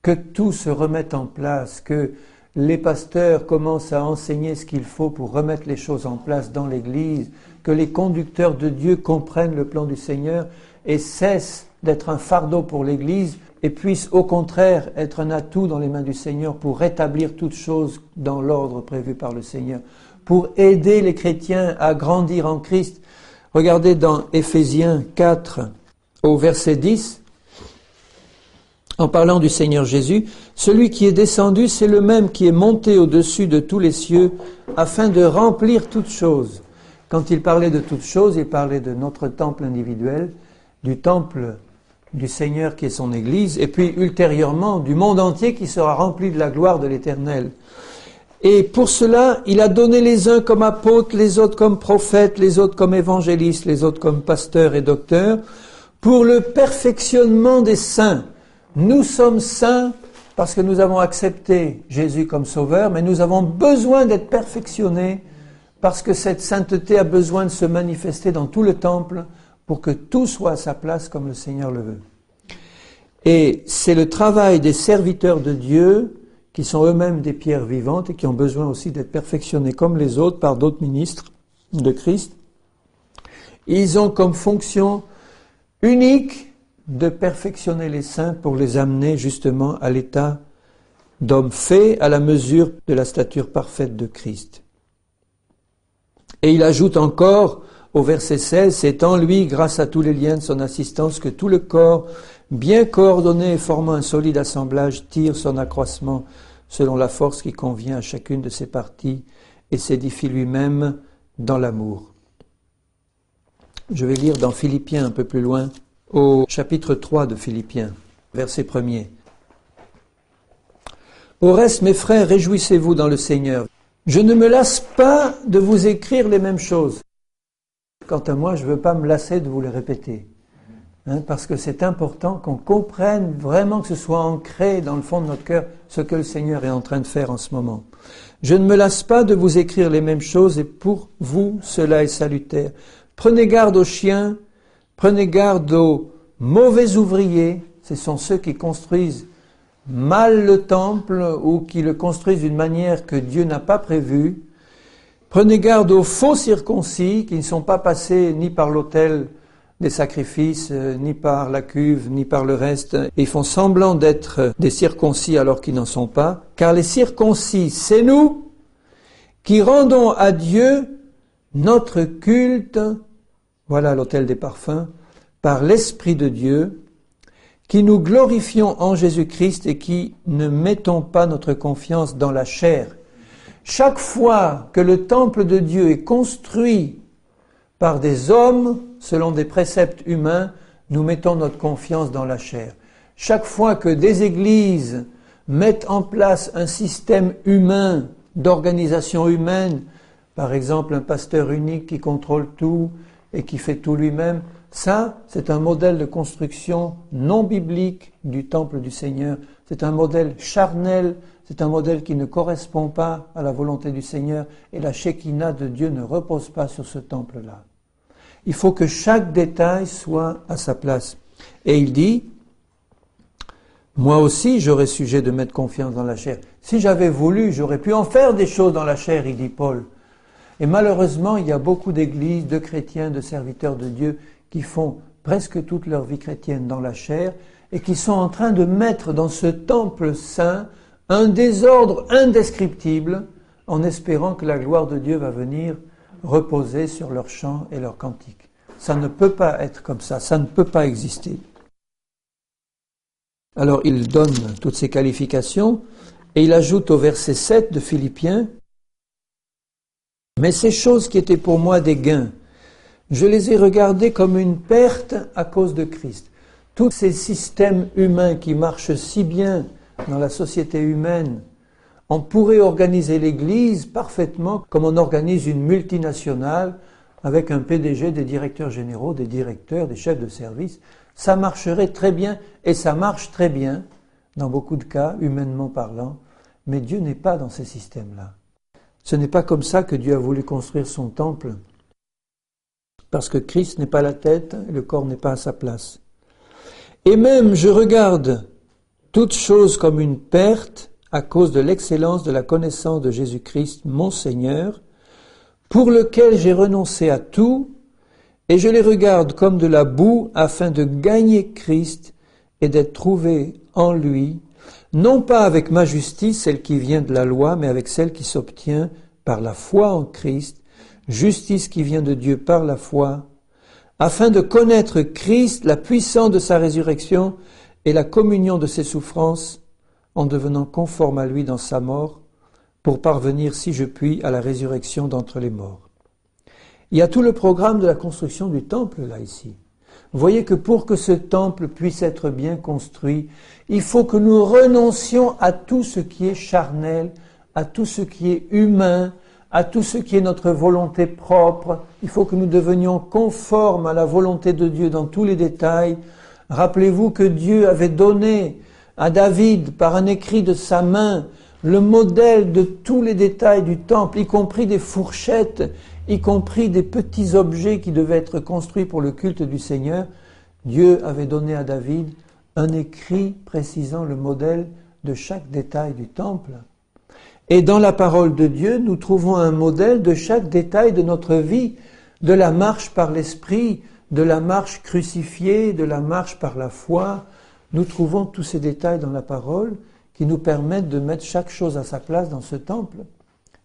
que tout se remette en place, que les pasteurs commencent à enseigner ce qu'il faut pour remettre les choses en place dans l'Église, que les conducteurs de Dieu comprennent le plan du Seigneur et cessent d'être un fardeau pour l'Église et puissent au contraire être un atout dans les mains du Seigneur pour rétablir toutes choses dans l'ordre prévu par le Seigneur, pour aider les chrétiens à grandir en Christ. Regardez dans Éphésiens 4, au verset 10, en parlant du Seigneur Jésus, « Celui qui est descendu, c'est le même qui est monté au-dessus de tous les cieux, afin de remplir toutes choses. » Quand il parlait de toutes choses, il parlait de notre temple individuel, du temple du Seigneur qui est son Église, et puis ultérieurement du monde entier qui sera rempli de la gloire de l'Éternel. Et pour cela, il a donné les uns comme apôtres, les autres comme prophètes, les autres comme évangélistes, les autres comme pasteurs et docteurs, pour le perfectionnement des saints. Nous sommes saints parce que nous avons accepté Jésus comme sauveur, mais nous avons besoin d'être perfectionnés parce que cette sainteté a besoin de se manifester dans tout le temple pour que tout soit à sa place comme le Seigneur le veut. Et c'est le travail des serviteurs de Dieu qui sont eux-mêmes des pierres vivantes et qui ont besoin aussi d'être perfectionnés comme les autres par d'autres ministres de Christ. Ils ont comme fonction unique de perfectionner les saints pour les amener justement à l'état d'hommes faits à la mesure de la stature parfaite de Christ. Et il ajoute encore au verset 16, « C'est en lui, grâce à tous les liens de son assistance, que tout le corps, bien coordonné et formant un solide assemblage, tire son accroissement selon la force qui convient à chacune de ses parties et s'édifie lui-même dans l'amour. » Je vais lire dans Philippiens un peu plus loin, au chapitre 3 de Philippiens, verset 1er. « Au reste, mes frères, réjouissez-vous dans le Seigneur. Je ne me lasse pas de vous écrire les mêmes choses. » Quant à moi, je ne veux pas me lasser de vous les répéter. Parce que c'est important qu'on comprenne vraiment, que ce soit ancré dans le fond de notre cœur, ce que le Seigneur est en train de faire en ce moment. Je ne me lasse pas de vous écrire les mêmes choses et pour vous, cela est salutaire. Prenez garde aux chiens, prenez garde aux mauvais ouvriers, ce sont ceux qui construisent mal le temple ou qui le construisent d'une manière que Dieu n'a pas prévue. Prenez garde aux faux circoncis qui ne sont pas passés ni par l'autel des sacrifices, ni par la cuve, ni par le reste, et font semblant d'être des circoncis alors qu'ils n'en sont pas. Car les circoncis, c'est nous qui rendons à Dieu notre culte, voilà l'autel des parfums, par l'Esprit de Dieu, qui nous glorifions en Jésus-Christ et qui ne mettons pas notre confiance dans la chair. Chaque fois que le temple de Dieu est construit par des hommes, selon des préceptes humains, nous mettons notre confiance dans la chair. Chaque fois que des églises mettent en place un système humain, d'organisation humaine, par exemple un pasteur unique qui contrôle tout et qui fait tout lui-même, ça, c'est un modèle de construction non biblique du temple du Seigneur. C'est un modèle charnel, c'est un modèle qui ne correspond pas à la volonté du Seigneur et la Shekinah de Dieu ne repose pas sur ce temple-là. Il faut que chaque détail soit à sa place. Et il dit, moi aussi j'aurais sujet de mettre confiance dans la chair. Si j'avais voulu, j'aurais pu en faire des choses dans la chair, il dit Paul. Et malheureusement, il y a beaucoup d'églises, de chrétiens, de serviteurs de Dieu qui font presque toute leur vie chrétienne dans la chair et qui sont en train de mettre dans ce temple saint un désordre indescriptible en espérant que la gloire de Dieu va venir reposer sur leurs chants et leurs cantiques. Ça ne peut pas être comme ça ne peut pas exister. Alors il donne toutes ces qualifications et il ajoute au verset 7 de Philippiens « Mais ces choses qui étaient pour moi des gains, je les ai regardées comme une perte à cause de Christ. » Tous ces systèmes humains qui marchent si bien dans la société humaine, on pourrait organiser l'Église parfaitement comme on organise une multinationale avec un PDG, des directeurs généraux, des directeurs, des chefs de service. Ça marcherait très bien et ça marche très bien dans beaucoup de cas, humainement parlant, mais Dieu n'est pas dans ces systèmes-là. Ce n'est pas comme ça que Dieu a voulu construire son temple, parce que Christ n'est pas la tête, le corps n'est pas à sa place. Et même je regarde toute chose comme une perte à cause de l'excellence de la connaissance de Jésus-Christ, mon Seigneur, pour lequel j'ai renoncé à tout, et je les regarde comme de la boue afin de gagner Christ et d'être trouvé en lui, non pas avec ma justice, celle qui vient de la loi, mais avec celle qui s'obtient par la foi en Christ, justice qui vient de Dieu par la foi, afin de connaître Christ, la puissance de sa résurrection et la communion de ses souffrances, en devenant conforme à lui dans sa mort, pour parvenir, si je puis, à la résurrection d'entre les morts. Il y a tout le programme de la construction du temple, là, ici. Vous voyez que pour que ce temple puisse être bien construit, il faut que nous renoncions à tout ce qui est charnel, à tout ce qui est humain, à tout ce qui est notre volonté propre. Il faut que nous devenions conformes à la volonté de Dieu dans tous les détails. Rappelez-vous que Dieu avait donné à David, par un écrit de sa main, le modèle de tous les détails du temple, y compris des fourchettes, y compris des petits objets qui devaient être construits pour le culte du Seigneur. Dieu avait donné à David un écrit précisant le modèle de chaque détail du temple. Et dans la parole de Dieu, nous trouvons un modèle de chaque détail de notre vie, de la marche par l'esprit, de la marche crucifiée, de la marche par la foi. Nous trouvons tous ces détails dans la parole qui nous permettent de mettre chaque chose à sa place dans ce temple.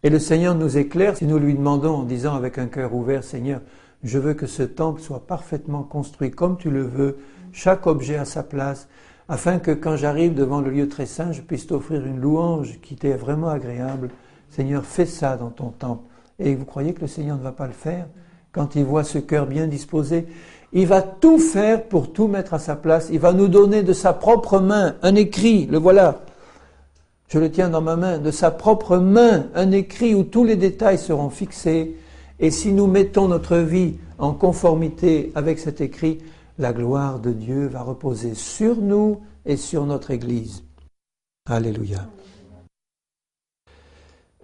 Et le Seigneur nous éclaire si nous lui demandons en disant avec un cœur ouvert, Seigneur, je veux que ce temple soit parfaitement construit comme tu le veux, chaque objet à sa place, afin que quand j'arrive devant le lieu très saint, je puisse t'offrir une louange qui t'est vraiment agréable. Seigneur, fais ça dans ton temple. Et vous croyez que le Seigneur ne va pas le faire? Quand il voit ce cœur bien disposé, il va tout faire pour tout mettre à sa place. Il va nous donner de sa propre main un écrit, le voilà. Je le tiens dans ma main, de sa propre main, un écrit où tous les détails seront fixés. Et si nous mettons notre vie en conformité avec cet écrit, la gloire de Dieu va reposer sur nous et sur notre Église. Alléluia.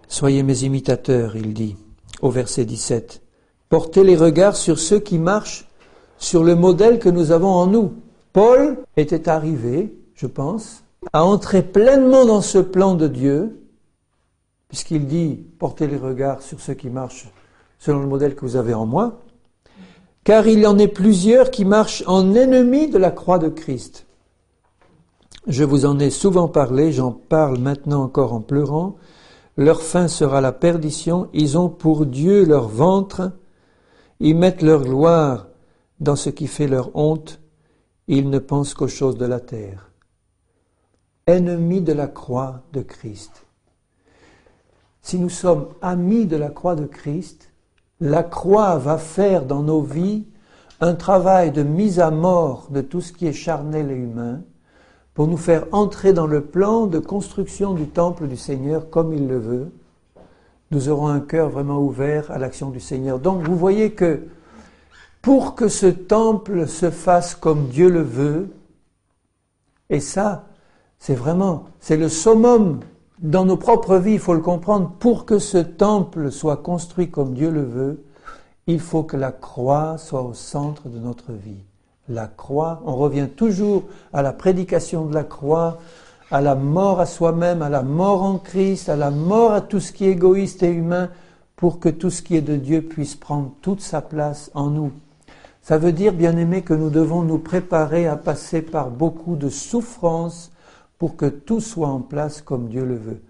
Soyez mes imitateurs, il dit, au verset 17. Portez les regards sur ceux qui marchent sur le modèle que nous avons en nous. Paul était arrivé, je pense, à entrer pleinement dans ce plan de Dieu, puisqu'il dit « Portez les regards sur ceux qui marchent selon le modèle que vous avez en moi », car il y en est plusieurs qui marchent en ennemis de la croix de Christ. Je vous en ai souvent parlé, j'en parle maintenant encore en pleurant. Leur fin sera la perdition, ils ont pour Dieu leur ventre, ils mettent leur gloire dans ce qui fait leur honte, ils ne pensent qu'aux choses de la terre. Ennemis de la croix de Christ. Si nous sommes amis de la croix de Christ, la croix va faire dans nos vies un travail de mise à mort de tout ce qui est charnel et humain pour nous faire entrer dans le plan de construction du temple du Seigneur comme il le veut. Nous aurons un cœur vraiment ouvert à l'action du Seigneur. Donc vous voyez que pour que ce temple se fasse comme Dieu le veut, et ça, c'est le summum dans nos propres vies, il faut le comprendre, pour que ce temple soit construit comme Dieu le veut, il faut que la croix soit au centre de notre vie. La croix, on revient toujours à la prédication de la croix, à la mort à soi-même, à la mort en Christ, à la mort à tout ce qui est égoïste et humain, pour que tout ce qui est de Dieu puisse prendre toute sa place en nous. Ça veut dire, bien-aimés, que nous devons nous préparer à passer par beaucoup de souffrances pour que tout soit en place comme Dieu le veut.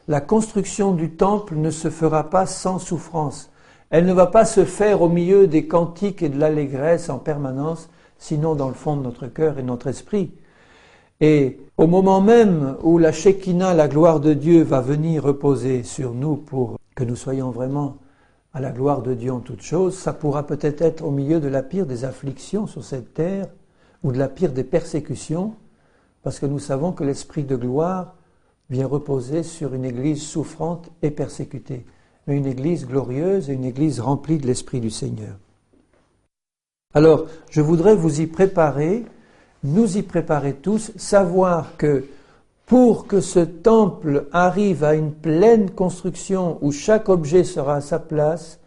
La construction du temple ne se fera pas sans souffrance. Elle ne va pas se faire au milieu des cantiques et de l'allégresse en permanence, sinon dans le fond de notre cœur et notre esprit. Et au moment même où la Shekinah, la gloire de Dieu, va venir reposer sur nous pour que nous soyons vraiment à la gloire de Dieu en toutes choses, ça pourra peut-être être au milieu de la pire des afflictions sur cette terre ou de la pire des persécutions, parce que nous savons que l'esprit de gloire vient reposer sur une église souffrante et persécutée, mais une église glorieuse et une église remplie de l'esprit du Seigneur. Alors, je voudrais vous y préparer, nous y préparer tous, savoir que pour que ce temple arrive à une pleine construction où chaque objet sera à sa place,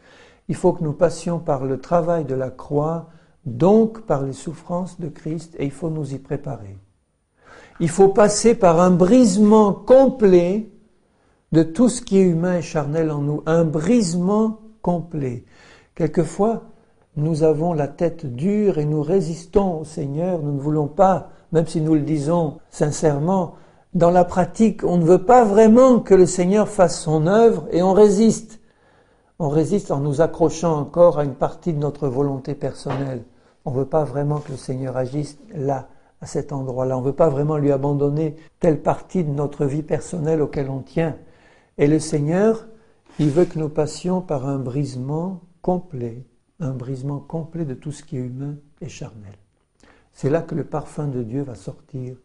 il faut que nous passions par le travail de la croix, donc par les souffrances de Christ, et il faut nous y préparer. Il faut passer par un brisement complet de tout ce qui est humain et charnel en nous, un brisement complet. Quelquefois, nous avons la tête dure et nous résistons au Seigneur, nous ne voulons pas, même si nous le disons sincèrement, dans la pratique, on ne veut pas vraiment que le Seigneur fasse son œuvre et on résiste. On résiste en nous accrochant encore à une partie de notre volonté personnelle. On ne veut pas vraiment que le Seigneur agisse là, à cet endroit-là. On ne veut pas vraiment lui abandonner telle partie de notre vie personnelle auquel on tient. Et le Seigneur, il veut que nous passions par un brisement complet de tout ce qui est humain et charnel. C'est là que le parfum de Dieu va sortir.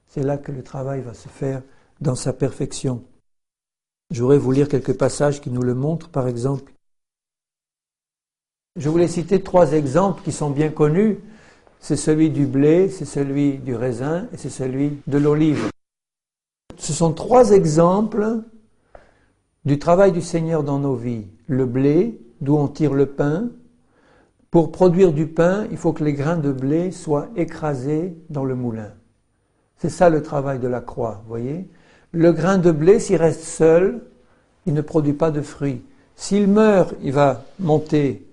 C'est là que le travail va se faire dans sa perfection. Je voudrais vous lire quelques passages qui nous le montrent, par exemple. Je voulais citer 3 exemples qui sont bien connus. C'est celui du blé, c'est celui du raisin et c'est celui de l'olive. Ce sont 3 exemples du travail du Seigneur dans nos vies. Le blé, d'où on tire le pain. Pour produire du pain, il faut que les grains de blé soient écrasés dans le moulin. C'est ça le travail de la croix, vous voyez. Le grain de blé, s'il reste seul, il ne produit pas de fruits. S'il meurt, il va monter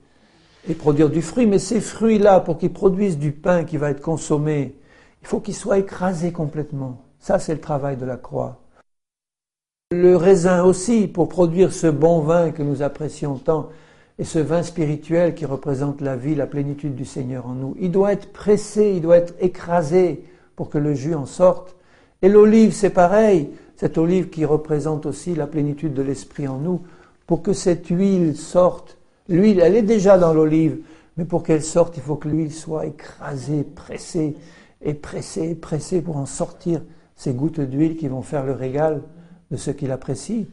et produire du fruit, mais ces fruits-là, pour qu'ils produisent du pain qui va être consommé, il faut qu'ils soient écrasés complètement. Ça, c'est le travail de la croix. Le raisin aussi, pour produire ce bon vin que nous apprécions tant, et ce vin spirituel qui représente la vie, la plénitude du Seigneur en nous, il doit être pressé, il doit être écrasé pour que le jus en sorte. Et l'olive, c'est pareil, cette olive qui représente aussi la plénitude de l'Esprit en nous, pour que cette huile sorte. L'huile, elle est déjà dans l'olive, mais pour qu'elle sorte, il faut que l'huile soit écrasée, pressée, et pressée pour en sortir ces gouttes d'huile qui vont faire le régal de ceux qui l'apprécient.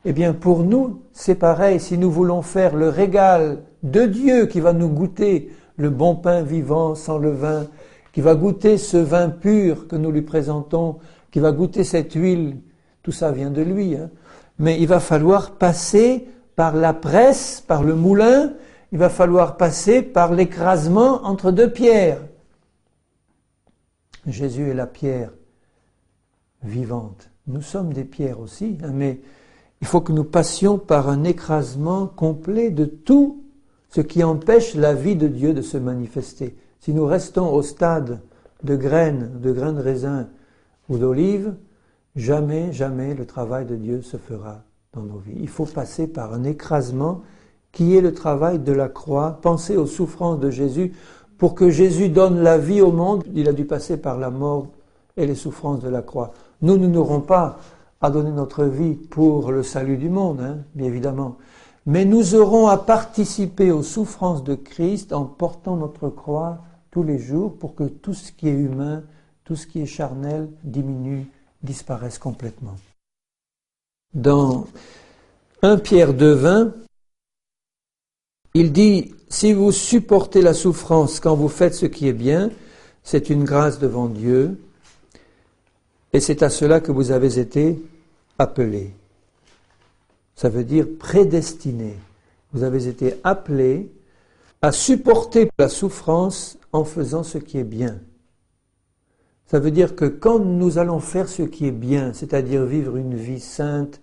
Eh bien, pour nous, c'est pareil. Si nous voulons faire le régal de Dieu qui va nous goûter le bon pain vivant sans levain, qui va goûter ce vin pur que nous lui présentons, qui va goûter cette huile, tout ça vient de lui, hein. Mais il va falloir passer par la presse, par le moulin, il va falloir passer par l'écrasement entre 2 pierres. Jésus est la pierre vivante. Nous sommes des pierres aussi, mais il faut que nous passions par un écrasement complet de tout ce qui empêche la vie de Dieu de se manifester. Si nous restons au stade de graines de raisin ou d'olive, jamais, jamais le travail de Dieu se fera dans nos vies. Il faut passer par un écrasement qui est le travail de la croix. Pensez aux souffrances de Jésus. Pour que Jésus donne la vie au monde, il a dû passer par la mort et les souffrances de la croix. Nous n'aurons pas à donner notre vie pour le salut du monde, bien évidemment. Mais nous aurons à participer aux souffrances de Christ en portant notre croix tous les jours pour que tout ce qui est humain, tout ce qui est charnel diminue, disparaisse complètement. Dans 1 Pierre 2,20, il dit « Si vous supportez la souffrance quand vous faites ce qui est bien, c'est une grâce devant Dieu, et c'est à cela que vous avez été appelés. » Ça veut dire prédestinés. Vous avez été appelés à supporter la souffrance en faisant ce qui est bien. Ça veut dire que quand nous allons faire ce qui est bien, c'est-à-dire vivre une vie sainte,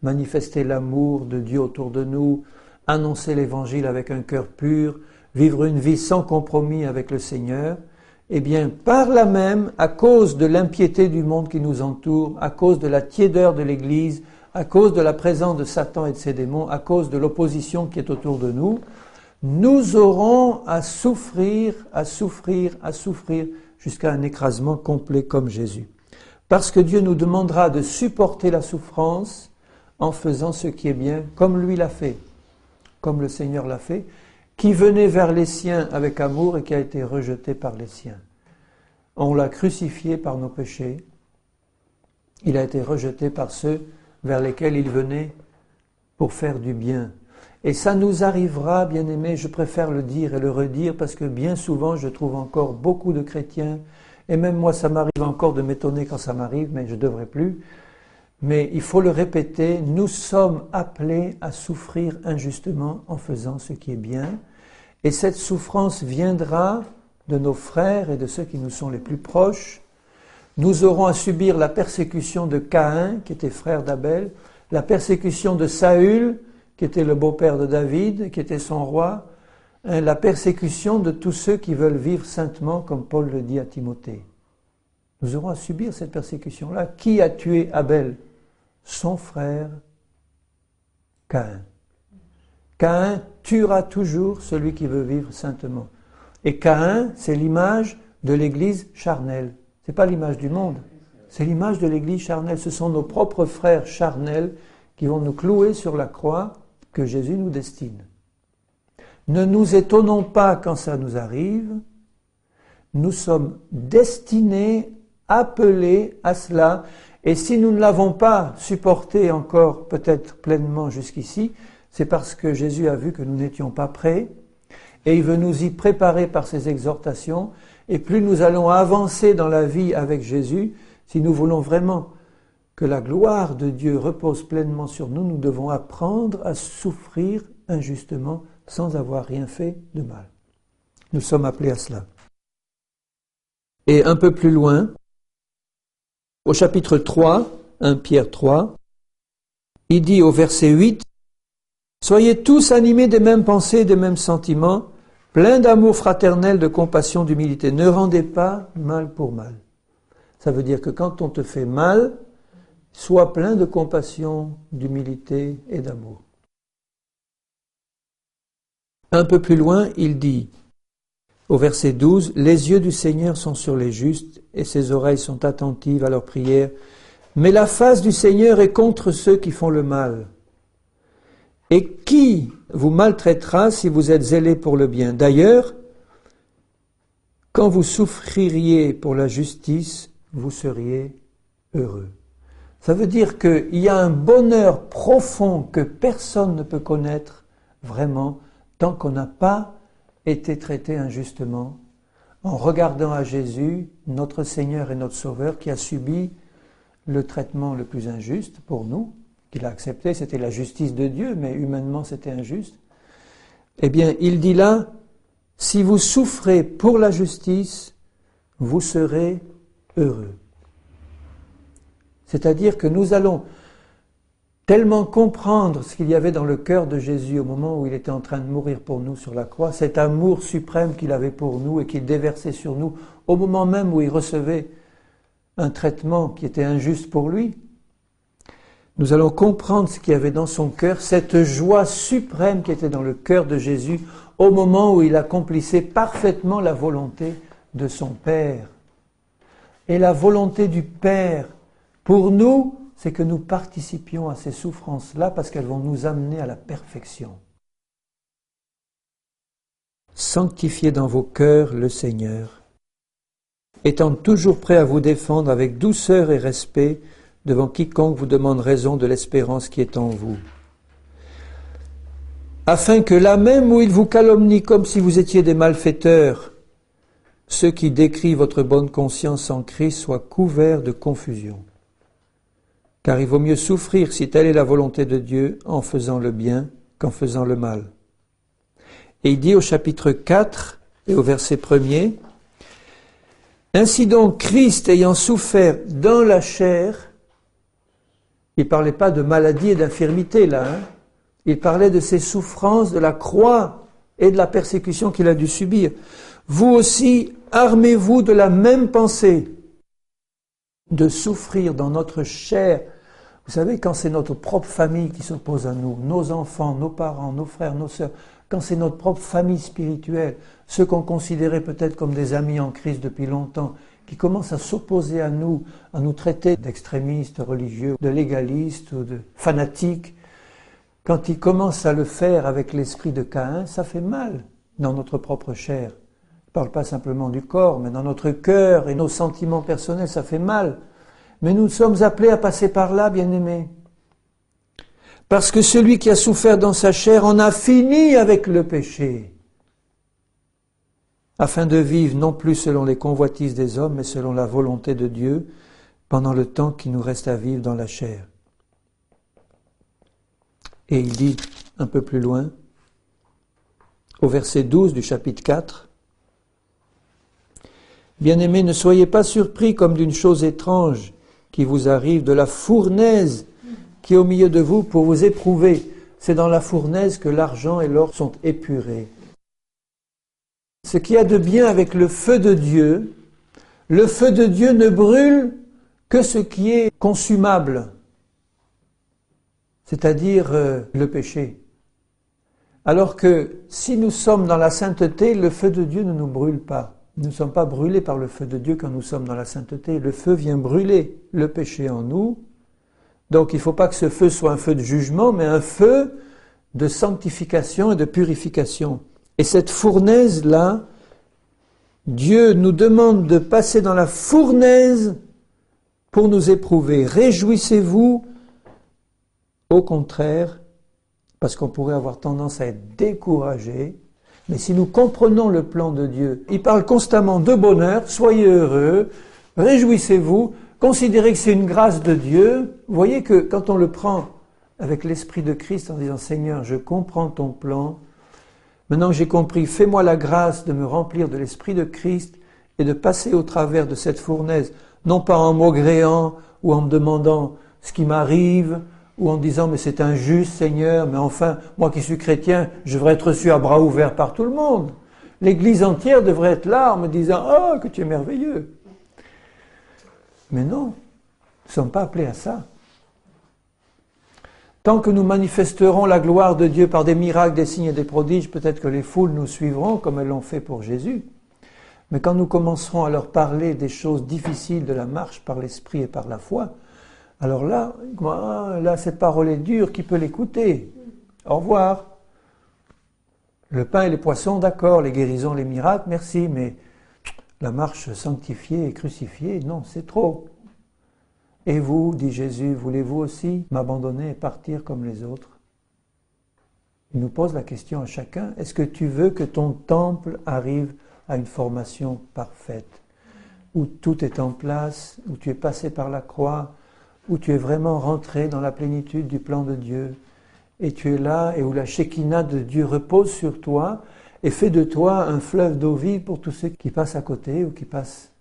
manifester l'amour de Dieu autour de nous, annoncer l'Évangile avec un cœur pur, vivre une vie sans compromis avec le Seigneur, eh bien, par là même, à cause de l'impiété du monde qui nous entoure, à cause de la tiédeur de l'Église, à cause de la présence de Satan et de ses démons, à cause de l'opposition qui est autour de nous, nous aurons à souffrir, jusqu'à un écrasement complet comme Jésus. Parce que Dieu nous demandera de supporter la souffrance en faisant ce qui est bien, comme lui l'a fait, comme le Seigneur l'a fait, qui venait vers les siens avec amour et qui a été rejeté par les siens. On l'a crucifié par nos péchés, il a été rejeté par ceux vers lesquels il venait pour faire du bien. Et ça nous arrivera, bien-aimés, je préfère le dire et le redire, parce que bien souvent je trouve encore beaucoup de chrétiens, et même moi ça m'arrive encore de m'étonner quand ça m'arrive, mais je ne devrais plus. Mais il faut le répéter, nous sommes appelés à souffrir injustement en faisant ce qui est bien. Et cette souffrance viendra de nos frères et de ceux qui nous sont les plus proches. Nous aurons à subir la persécution de Caïn, qui était frère d'Abel, la persécution de Saül, qui était le beau-père de David, qui était son roi, la persécution de tous ceux qui veulent vivre saintement, comme Paul le dit à Timothée. Nous aurons à subir cette persécution-là. Qui a tué Abel ? Son frère Caïn. Caïn tuera toujours celui qui veut vivre saintement. Et Caïn, c'est l'image de l'Église charnelle. Ce n'est pas l'image du monde, c'est l'image de l'Église charnelle. Ce sont nos propres frères charnels qui vont nous clouer sur la croix que Jésus nous destine. Ne nous étonnons pas quand ça nous arrive. Nous sommes destinés, appelés à cela. Et si nous ne l'avons pas supporté encore peut-être pleinement jusqu'ici, c'est parce que Jésus a vu que nous n'étions pas prêts et il veut nous y préparer par ses exhortations. Et plus nous allons avancer dans la vie avec Jésus, si nous voulons vraiment que la gloire de Dieu repose pleinement sur nous, nous devons apprendre à souffrir injustement sans avoir rien fait de mal. Nous sommes appelés à cela. Et un peu plus loin, au chapitre 3, 1 Pierre 3, il dit au verset 8, « Soyez tous animés des mêmes pensées, des mêmes sentiments, pleins d'amour fraternel, de compassion, d'humilité. Ne rendez pas mal pour mal. » Ça veut dire que quand on te fait mal, sois plein de compassion, d'humilité et d'amour. Un peu plus loin, il dit, au verset 12, « Les yeux du Seigneur sont sur les justes et ses oreilles sont attentives à leurs prières. Mais la face du Seigneur est contre ceux qui font le mal. Et qui vous maltraitera si vous êtes zélés pour le bien? D'ailleurs, quand vous souffririez pour la justice, vous seriez heureux. » Ça veut dire qu'il y a un bonheur profond que personne ne peut connaître vraiment tant qu'on n'a pas été traité injustement, en regardant à Jésus, notre Seigneur et notre Sauveur, qui a subi le traitement le plus injuste pour nous, qu'il a accepté, c'était la justice de Dieu, mais humainement c'était injuste. Eh bien, il dit là, si vous souffrez pour la justice, vous serez heureux. C'est-à-dire que nous allons tellement comprendre ce qu'il y avait dans le cœur de Jésus au moment où il était en train de mourir pour nous sur la croix, cet amour suprême qu'il avait pour nous et qu'il déversait sur nous, au moment même où il recevait un traitement qui était injuste pour lui. Nous allons comprendre ce qu'il y avait dans son cœur, cette joie suprême qui était dans le cœur de Jésus au moment où il accomplissait parfaitement la volonté de son Père. Et la volonté du Père, pour nous, c'est que nous participions à ces souffrances-là parce qu'elles vont nous amener à la perfection. Sanctifiez dans vos cœurs le Seigneur, étant toujours prêt à vous défendre avec douceur et respect devant quiconque vous demande raison de l'espérance qui est en vous. Afin que là même où ils vous calomnient comme si vous étiez des malfaiteurs, ceux qui décrient votre bonne conscience en Christ soient couverts de confusion. Car il vaut mieux souffrir, si telle est la volonté de Dieu, en faisant le bien qu'en faisant le mal. Et il dit au chapitre 4 et au verset 1er, « Ainsi donc, Christ ayant souffert dans la chair », il ne parlait pas de maladie et d'infirmité là, il parlait de ses souffrances, de la croix et de la persécution qu'il a dû subir. « Vous aussi, armez-vous de la même pensée, de souffrir dans notre chair. » Vous savez, quand c'est notre propre famille qui s'oppose à nous, nos enfants, nos parents, nos frères, nos sœurs, quand c'est notre propre famille spirituelle, ceux qu'on considérait peut-être comme des amis en Christ depuis longtemps, qui commencent à s'opposer à nous traiter d'extrémistes religieux, de légalistes ou de fanatiques, quand ils commencent à le faire avec l'esprit de Caïn, ça fait mal dans notre propre chair. Je ne parle pas simplement du corps, mais dans notre cœur et nos sentiments personnels, ça fait mal. Mais nous sommes appelés à passer par là, bien-aimés. Parce que celui qui a souffert dans sa chair en a fini avec le péché, afin de vivre non plus selon les convoitises des hommes, mais selon la volonté de Dieu, pendant le temps qui nous reste à vivre dans la chair. Et il dit un peu plus loin, au verset 12 du chapitre 4, « Bien-aimés, ne soyez pas surpris comme d'une chose étrange qui vous arrive, de la fournaise qui est au milieu de vous pour vous éprouver. C'est dans la fournaise que l'argent et l'or sont épurés. » Ce qu'il y a de bien avec le feu de Dieu ne brûle que ce qui est consumable, c'est-à-dire le péché. Alors que si nous sommes dans la sainteté, le feu de Dieu ne nous brûle pas. Nous ne sommes pas brûlés par le feu de Dieu quand nous sommes dans la sainteté. Le feu vient brûler le péché en nous. Donc il ne faut pas que ce feu soit un feu de jugement, mais un feu de sanctification et de purification. Et cette fournaise-là, Dieu nous demande de passer dans la fournaise pour nous éprouver. Réjouissez-vous, au contraire, parce qu'on pourrait avoir tendance à être découragé. Mais si nous comprenons le plan de Dieu, il parle constamment de bonheur, soyez heureux, réjouissez-vous, considérez que c'est une grâce de Dieu. Vous voyez que quand on le prend avec l'Esprit de Christ en disant « Seigneur, je comprends ton plan, maintenant que j'ai compris, fais-moi la grâce de me remplir de l'Esprit de Christ et de passer au travers de cette fournaise, non pas en maugréant ou en me demandant ce qui m'arrive, ou en disant « mais c'est injuste Seigneur, mais enfin, moi qui suis chrétien, je devrais être reçu à bras ouverts par tout le monde. L'Église entière devrait être là en me disant « oh, que tu es merveilleux !» Mais non, nous ne sommes pas appelés à ça. Tant que nous manifesterons la gloire de Dieu par des miracles, des signes et des prodiges, peut-être que les foules nous suivront comme elles l'ont fait pour Jésus. Mais quand nous commencerons à leur parler des choses difficiles de la marche par l'Esprit et par la foi, alors là, cette parole est dure, qui peut l'écouter? Au revoir. Le pain et les poissons, d'accord, les guérisons, les miracles, merci, mais la marche sanctifiée et crucifiée, non, c'est trop. Et vous, dit Jésus, voulez-vous aussi m'abandonner et partir comme les autres? Il nous pose la question à chacun, est-ce que tu veux que ton temple arrive à une formation parfaite, où tout est en place, où tu es passé par la croix, où tu es vraiment rentré dans la plénitude du plan de Dieu, et tu es là, et où la Shekinah de Dieu repose sur toi, et fait de toi un fleuve d'eau vive pour tous ceux qui passent à côté ou qui passent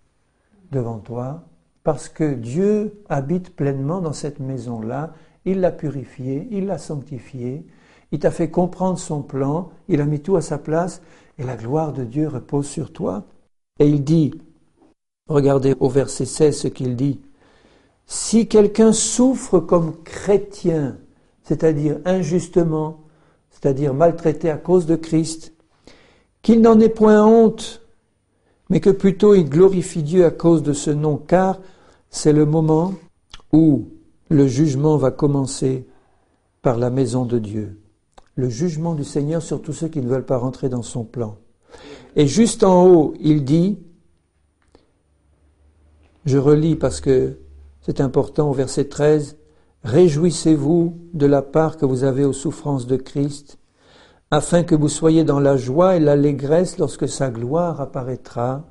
devant toi, parce que Dieu habite pleinement dans cette maison-là. Il l'a purifiée, il l'a sanctifiée, il t'a fait comprendre son plan, il a mis tout à sa place, et la gloire de Dieu repose sur toi. Et il dit, regardez au verset 16 ce qu'il dit, « Si quelqu'un souffre comme chrétien, c'est-à-dire injustement, c'est-à-dire maltraité à cause de Christ, qu'il n'en ait point honte, mais que plutôt il glorifie Dieu à cause de ce nom, car c'est le moment où le jugement va commencer par la maison de Dieu. » Le jugement du Seigneur sur tous ceux qui ne veulent pas rentrer dans son plan. Et juste en haut, il dit, je relis parce que c'est important au verset 13, « Réjouissez-vous de la part que vous avez aux souffrances de Christ, afin que vous soyez dans la joie et l'allégresse lorsque sa gloire apparaîtra.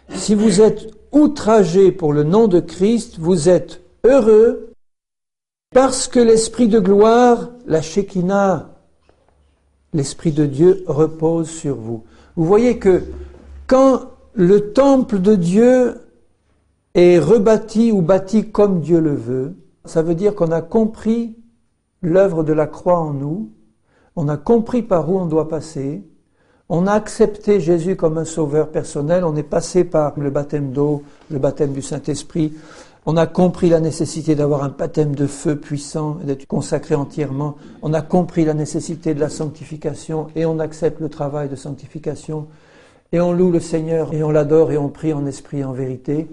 Si vous êtes outragés pour le nom de Christ, vous êtes heureux, parce que l'Esprit de gloire, la Shekinah, l'Esprit de Dieu repose sur vous. » Vous voyez que quand le temple de Dieu est rebâti ou bâti comme Dieu le veut, ça veut dire qu'on a compris l'œuvre de la croix en nous, on a compris par où on doit passer, on a accepté Jésus comme un sauveur personnel, on est passé par le baptême d'eau, le baptême du Saint-Esprit, on a compris la nécessité d'avoir un baptême de feu puissant, d'être consacré entièrement. On a compris la nécessité de la sanctification et on accepte le travail de sanctification. Et on loue le Seigneur et on l'adore et on prie en esprit et en vérité.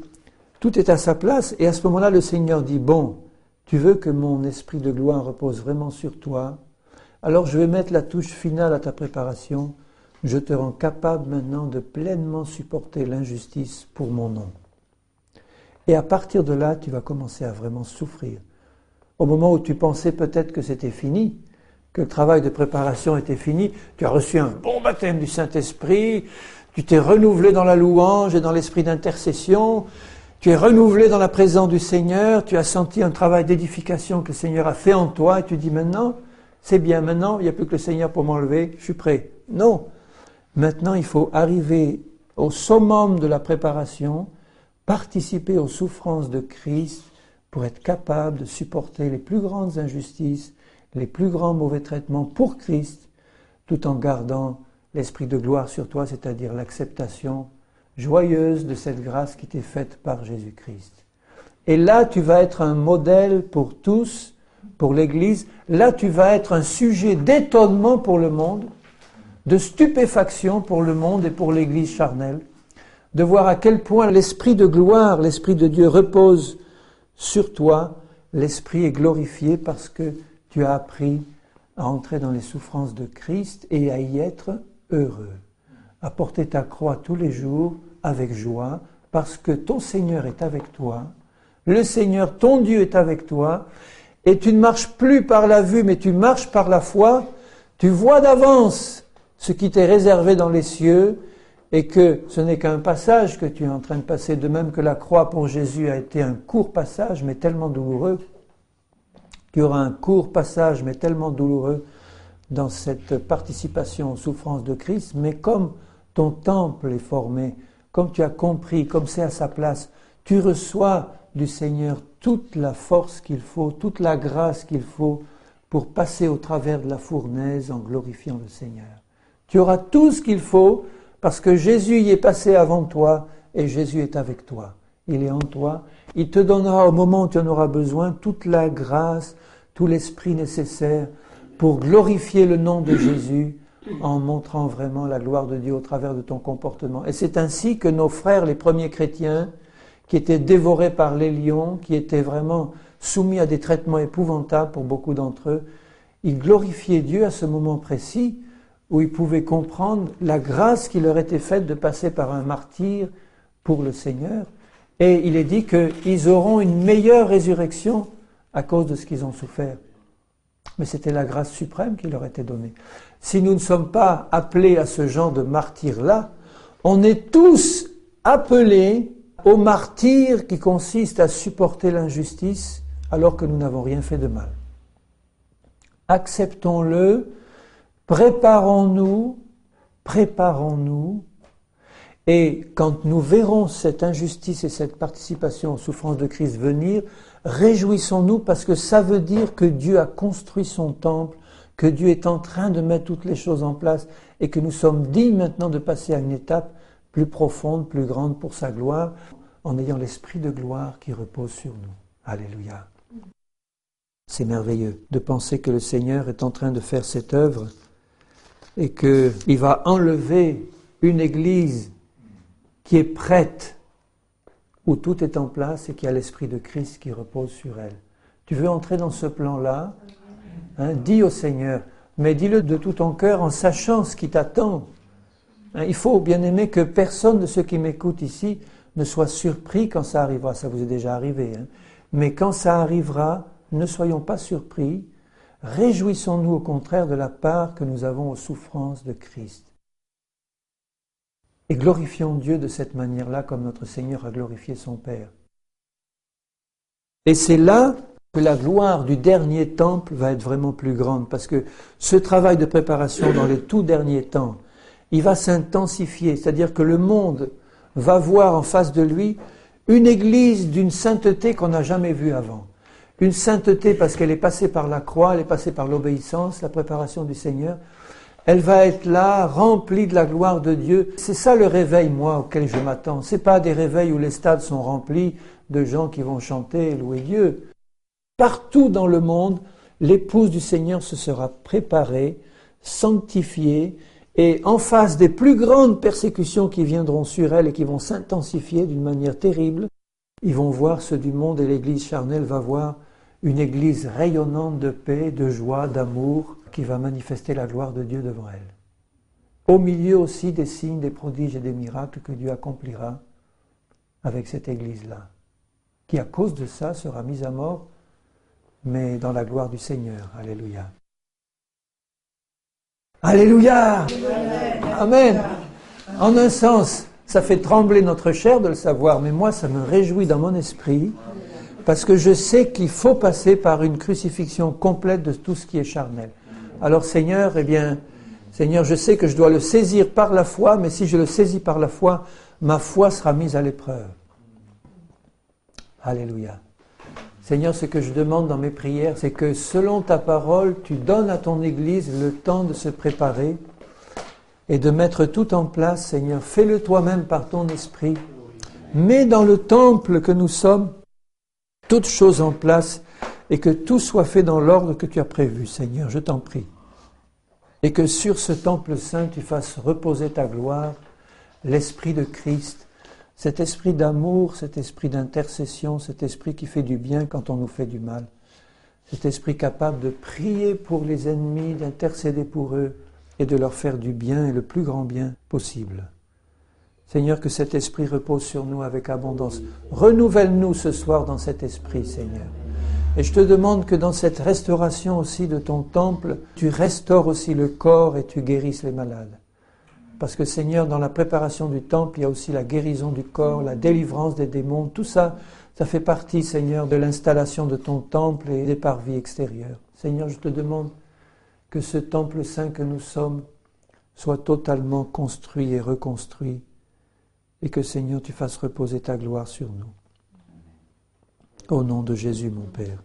Tout est à sa place et à ce moment-là, le Seigneur dit, « Bon, tu veux que mon esprit de gloire repose vraiment sur toi? Alors je vais mettre la touche finale à ta préparation. Je te rends capable maintenant de pleinement supporter l'injustice pour mon nom. » Et à partir de là, tu vas commencer à vraiment souffrir. Au moment où tu pensais peut-être que c'était fini, que le travail de préparation était fini, tu as reçu un bon baptême du Saint-Esprit, tu t'es renouvelé dans la louange et dans l'esprit d'intercession, tu es renouvelé dans la présence du Seigneur, tu as senti un travail d'édification que le Seigneur a fait en toi, et tu dis maintenant, c'est bien, maintenant, il n'y a plus que le Seigneur pour m'enlever, je suis prêt. Non, maintenant il faut arriver au summum de la préparation, participer aux souffrances de Christ pour être capable de supporter les plus grandes injustices, les plus grands mauvais traitements pour Christ, tout en gardant l'esprit de gloire sur toi, c'est-à-dire l'acceptation joyeuse de cette grâce qui t'est faite par Jésus-Christ. Et là, tu vas être un modèle pour tous, pour l'Église. Là, tu vas être un sujet d'étonnement pour le monde, de stupéfaction pour le monde et pour l'Église charnelle, de voir à quel point l'Esprit de gloire, l'Esprit de Dieu repose sur toi. L'Esprit est glorifié parce que tu as appris à entrer dans les souffrances de Christ et à y être heureux. À porter ta croix tous les jours avec joie parce que ton Seigneur est avec toi. Le Seigneur, ton Dieu, est avec toi. Et tu ne marches plus par la vue, mais tu marches par la foi. Tu vois d'avance ce qui t'est réservé dans les cieux. Et que ce n'est qu'un passage que tu es en train de passer, de même que la croix pour Jésus a été un court passage, mais tellement douloureux. Tu auras un court passage, mais tellement douloureux, dans cette participation aux souffrances de Christ, mais comme ton temple est formé, comme tu as compris, comme c'est à sa place, tu reçois du Seigneur toute la force qu'il faut, toute la grâce qu'il faut pour passer au travers de la fournaise en glorifiant le Seigneur. Tu auras tout ce qu'il faut, parce que Jésus y est passé avant toi et Jésus est avec toi. Il est en toi. Il te donnera au moment où tu en auras besoin toute la grâce, tout l'esprit nécessaire pour glorifier le nom de Jésus en montrant vraiment la gloire de Dieu au travers de ton comportement. Et c'est ainsi que nos frères, les premiers chrétiens, qui étaient dévorés par les lions, qui étaient vraiment soumis à des traitements épouvantables pour beaucoup d'entre eux, ils glorifiaient Dieu à ce moment précis où ils pouvaient comprendre la grâce qui leur était faite de passer par un martyr pour le Seigneur. Et il est dit qu'ils auront une meilleure résurrection à cause de ce qu'ils ont souffert. Mais c'était la grâce suprême qui leur était donnée. Si nous ne sommes pas appelés à ce genre de martyr-là, on est tous appelés au martyr qui consiste à supporter l'injustice alors que nous n'avons rien fait de mal. Acceptons-le. Préparons-nous, Et quand nous verrons cette injustice et cette participation aux souffrances de Christ venir, réjouissons-nous parce que ça veut dire que Dieu a construit son temple, que Dieu est en train de mettre toutes les choses en place et que nous sommes dignes maintenant de passer à une étape plus profonde, plus grande pour sa gloire, en ayant l'esprit de gloire qui repose sur nous. Alléluia. C'est merveilleux de penser que le Seigneur est en train de faire cette œuvre et qu'il va enlever une église qui est prête, où tout est en place et qui a l'Esprit de Christ qui repose sur elle. Tu veux entrer dans ce plan-là, dis au Seigneur, mais dis-le de tout ton cœur en sachant ce qui t'attend. Il faut, bien aimé, que personne de ceux qui m'écoutent ici ne soit surpris quand ça arrivera. Ça vous est déjà arrivé. Mais quand ça arrivera, ne soyons pas surpris. Réjouissons-nous au contraire de la part que nous avons aux souffrances de Christ. Et glorifions Dieu de cette manière-là, comme notre Seigneur a glorifié son Père. Et c'est là que la gloire du dernier temple va être vraiment plus grande, parce que ce travail de préparation dans les tout derniers temps, il va s'intensifier, c'est-à-dire que le monde va voir en face de lui une église d'une sainteté qu'on n'a jamais vue avant. Une sainteté parce qu'elle est passée par la croix, elle est passée par l'obéissance, la préparation du Seigneur. Elle va être là, remplie de la gloire de Dieu. C'est ça le réveil, moi, auquel je m'attends. C'est pas des réveils où les stades sont remplis de gens qui vont chanter et louer Dieu. Partout dans le monde, l'épouse du Seigneur se sera préparée, sanctifiée, et en face des plus grandes persécutions qui viendront sur elle et qui vont s'intensifier d'une manière terrible, ils vont voir ceux du monde et l'Église charnelle va voir une Église rayonnante de paix, de joie, d'amour, qui va manifester la gloire de Dieu devant elle. Au milieu aussi des signes, des prodiges et des miracles que Dieu accomplira avec cette Église-là, qui à cause de ça sera mise à mort, mais dans la gloire du Seigneur. Alléluia. Alléluia. Amen. En un sens, ça fait trembler notre chair de le savoir, mais moi, ça me réjouit dans mon esprit, parce que je sais qu'il faut passer par une crucifixion complète de tout ce qui est charnel. Alors Seigneur, Seigneur, je sais que je dois le saisir par la foi, mais si je le saisis par la foi, ma foi sera mise à l'épreuve. Alléluia. Seigneur, ce que je demande dans mes prières, c'est que selon ta parole, tu donnes à ton Église le temps de se préparer et de mettre tout en place, Seigneur. Fais-le toi-même par ton esprit. Mets dans le temple que nous sommes toutes choses en place et que tout soit fait dans l'ordre que tu as prévu, Seigneur, je t'en prie. Et que sur ce temple saint, tu fasses reposer ta gloire, l'Esprit de Christ, cet esprit d'amour, cet esprit d'intercession, cet esprit qui fait du bien quand on nous fait du mal, cet esprit capable de prier pour les ennemis, d'intercéder pour eux et de leur faire du bien et le plus grand bien possible. Seigneur, que cet esprit repose sur nous avec abondance. Renouvelle-nous ce soir dans cet esprit, Seigneur. Et je te demande que dans cette restauration aussi de ton temple, tu restaures aussi le corps et tu guérisses les malades. Parce que Seigneur, dans la préparation du temple, il y a aussi la guérison du corps, la délivrance des démons. Tout ça, ça fait partie, Seigneur, de l'installation de ton temple et des parvis extérieurs. Seigneur, je te demande que ce temple saint que nous sommes soit totalement construit et reconstruit. Et que, Seigneur, tu fasses reposer ta gloire sur nous. Au nom de Jésus, mon Père.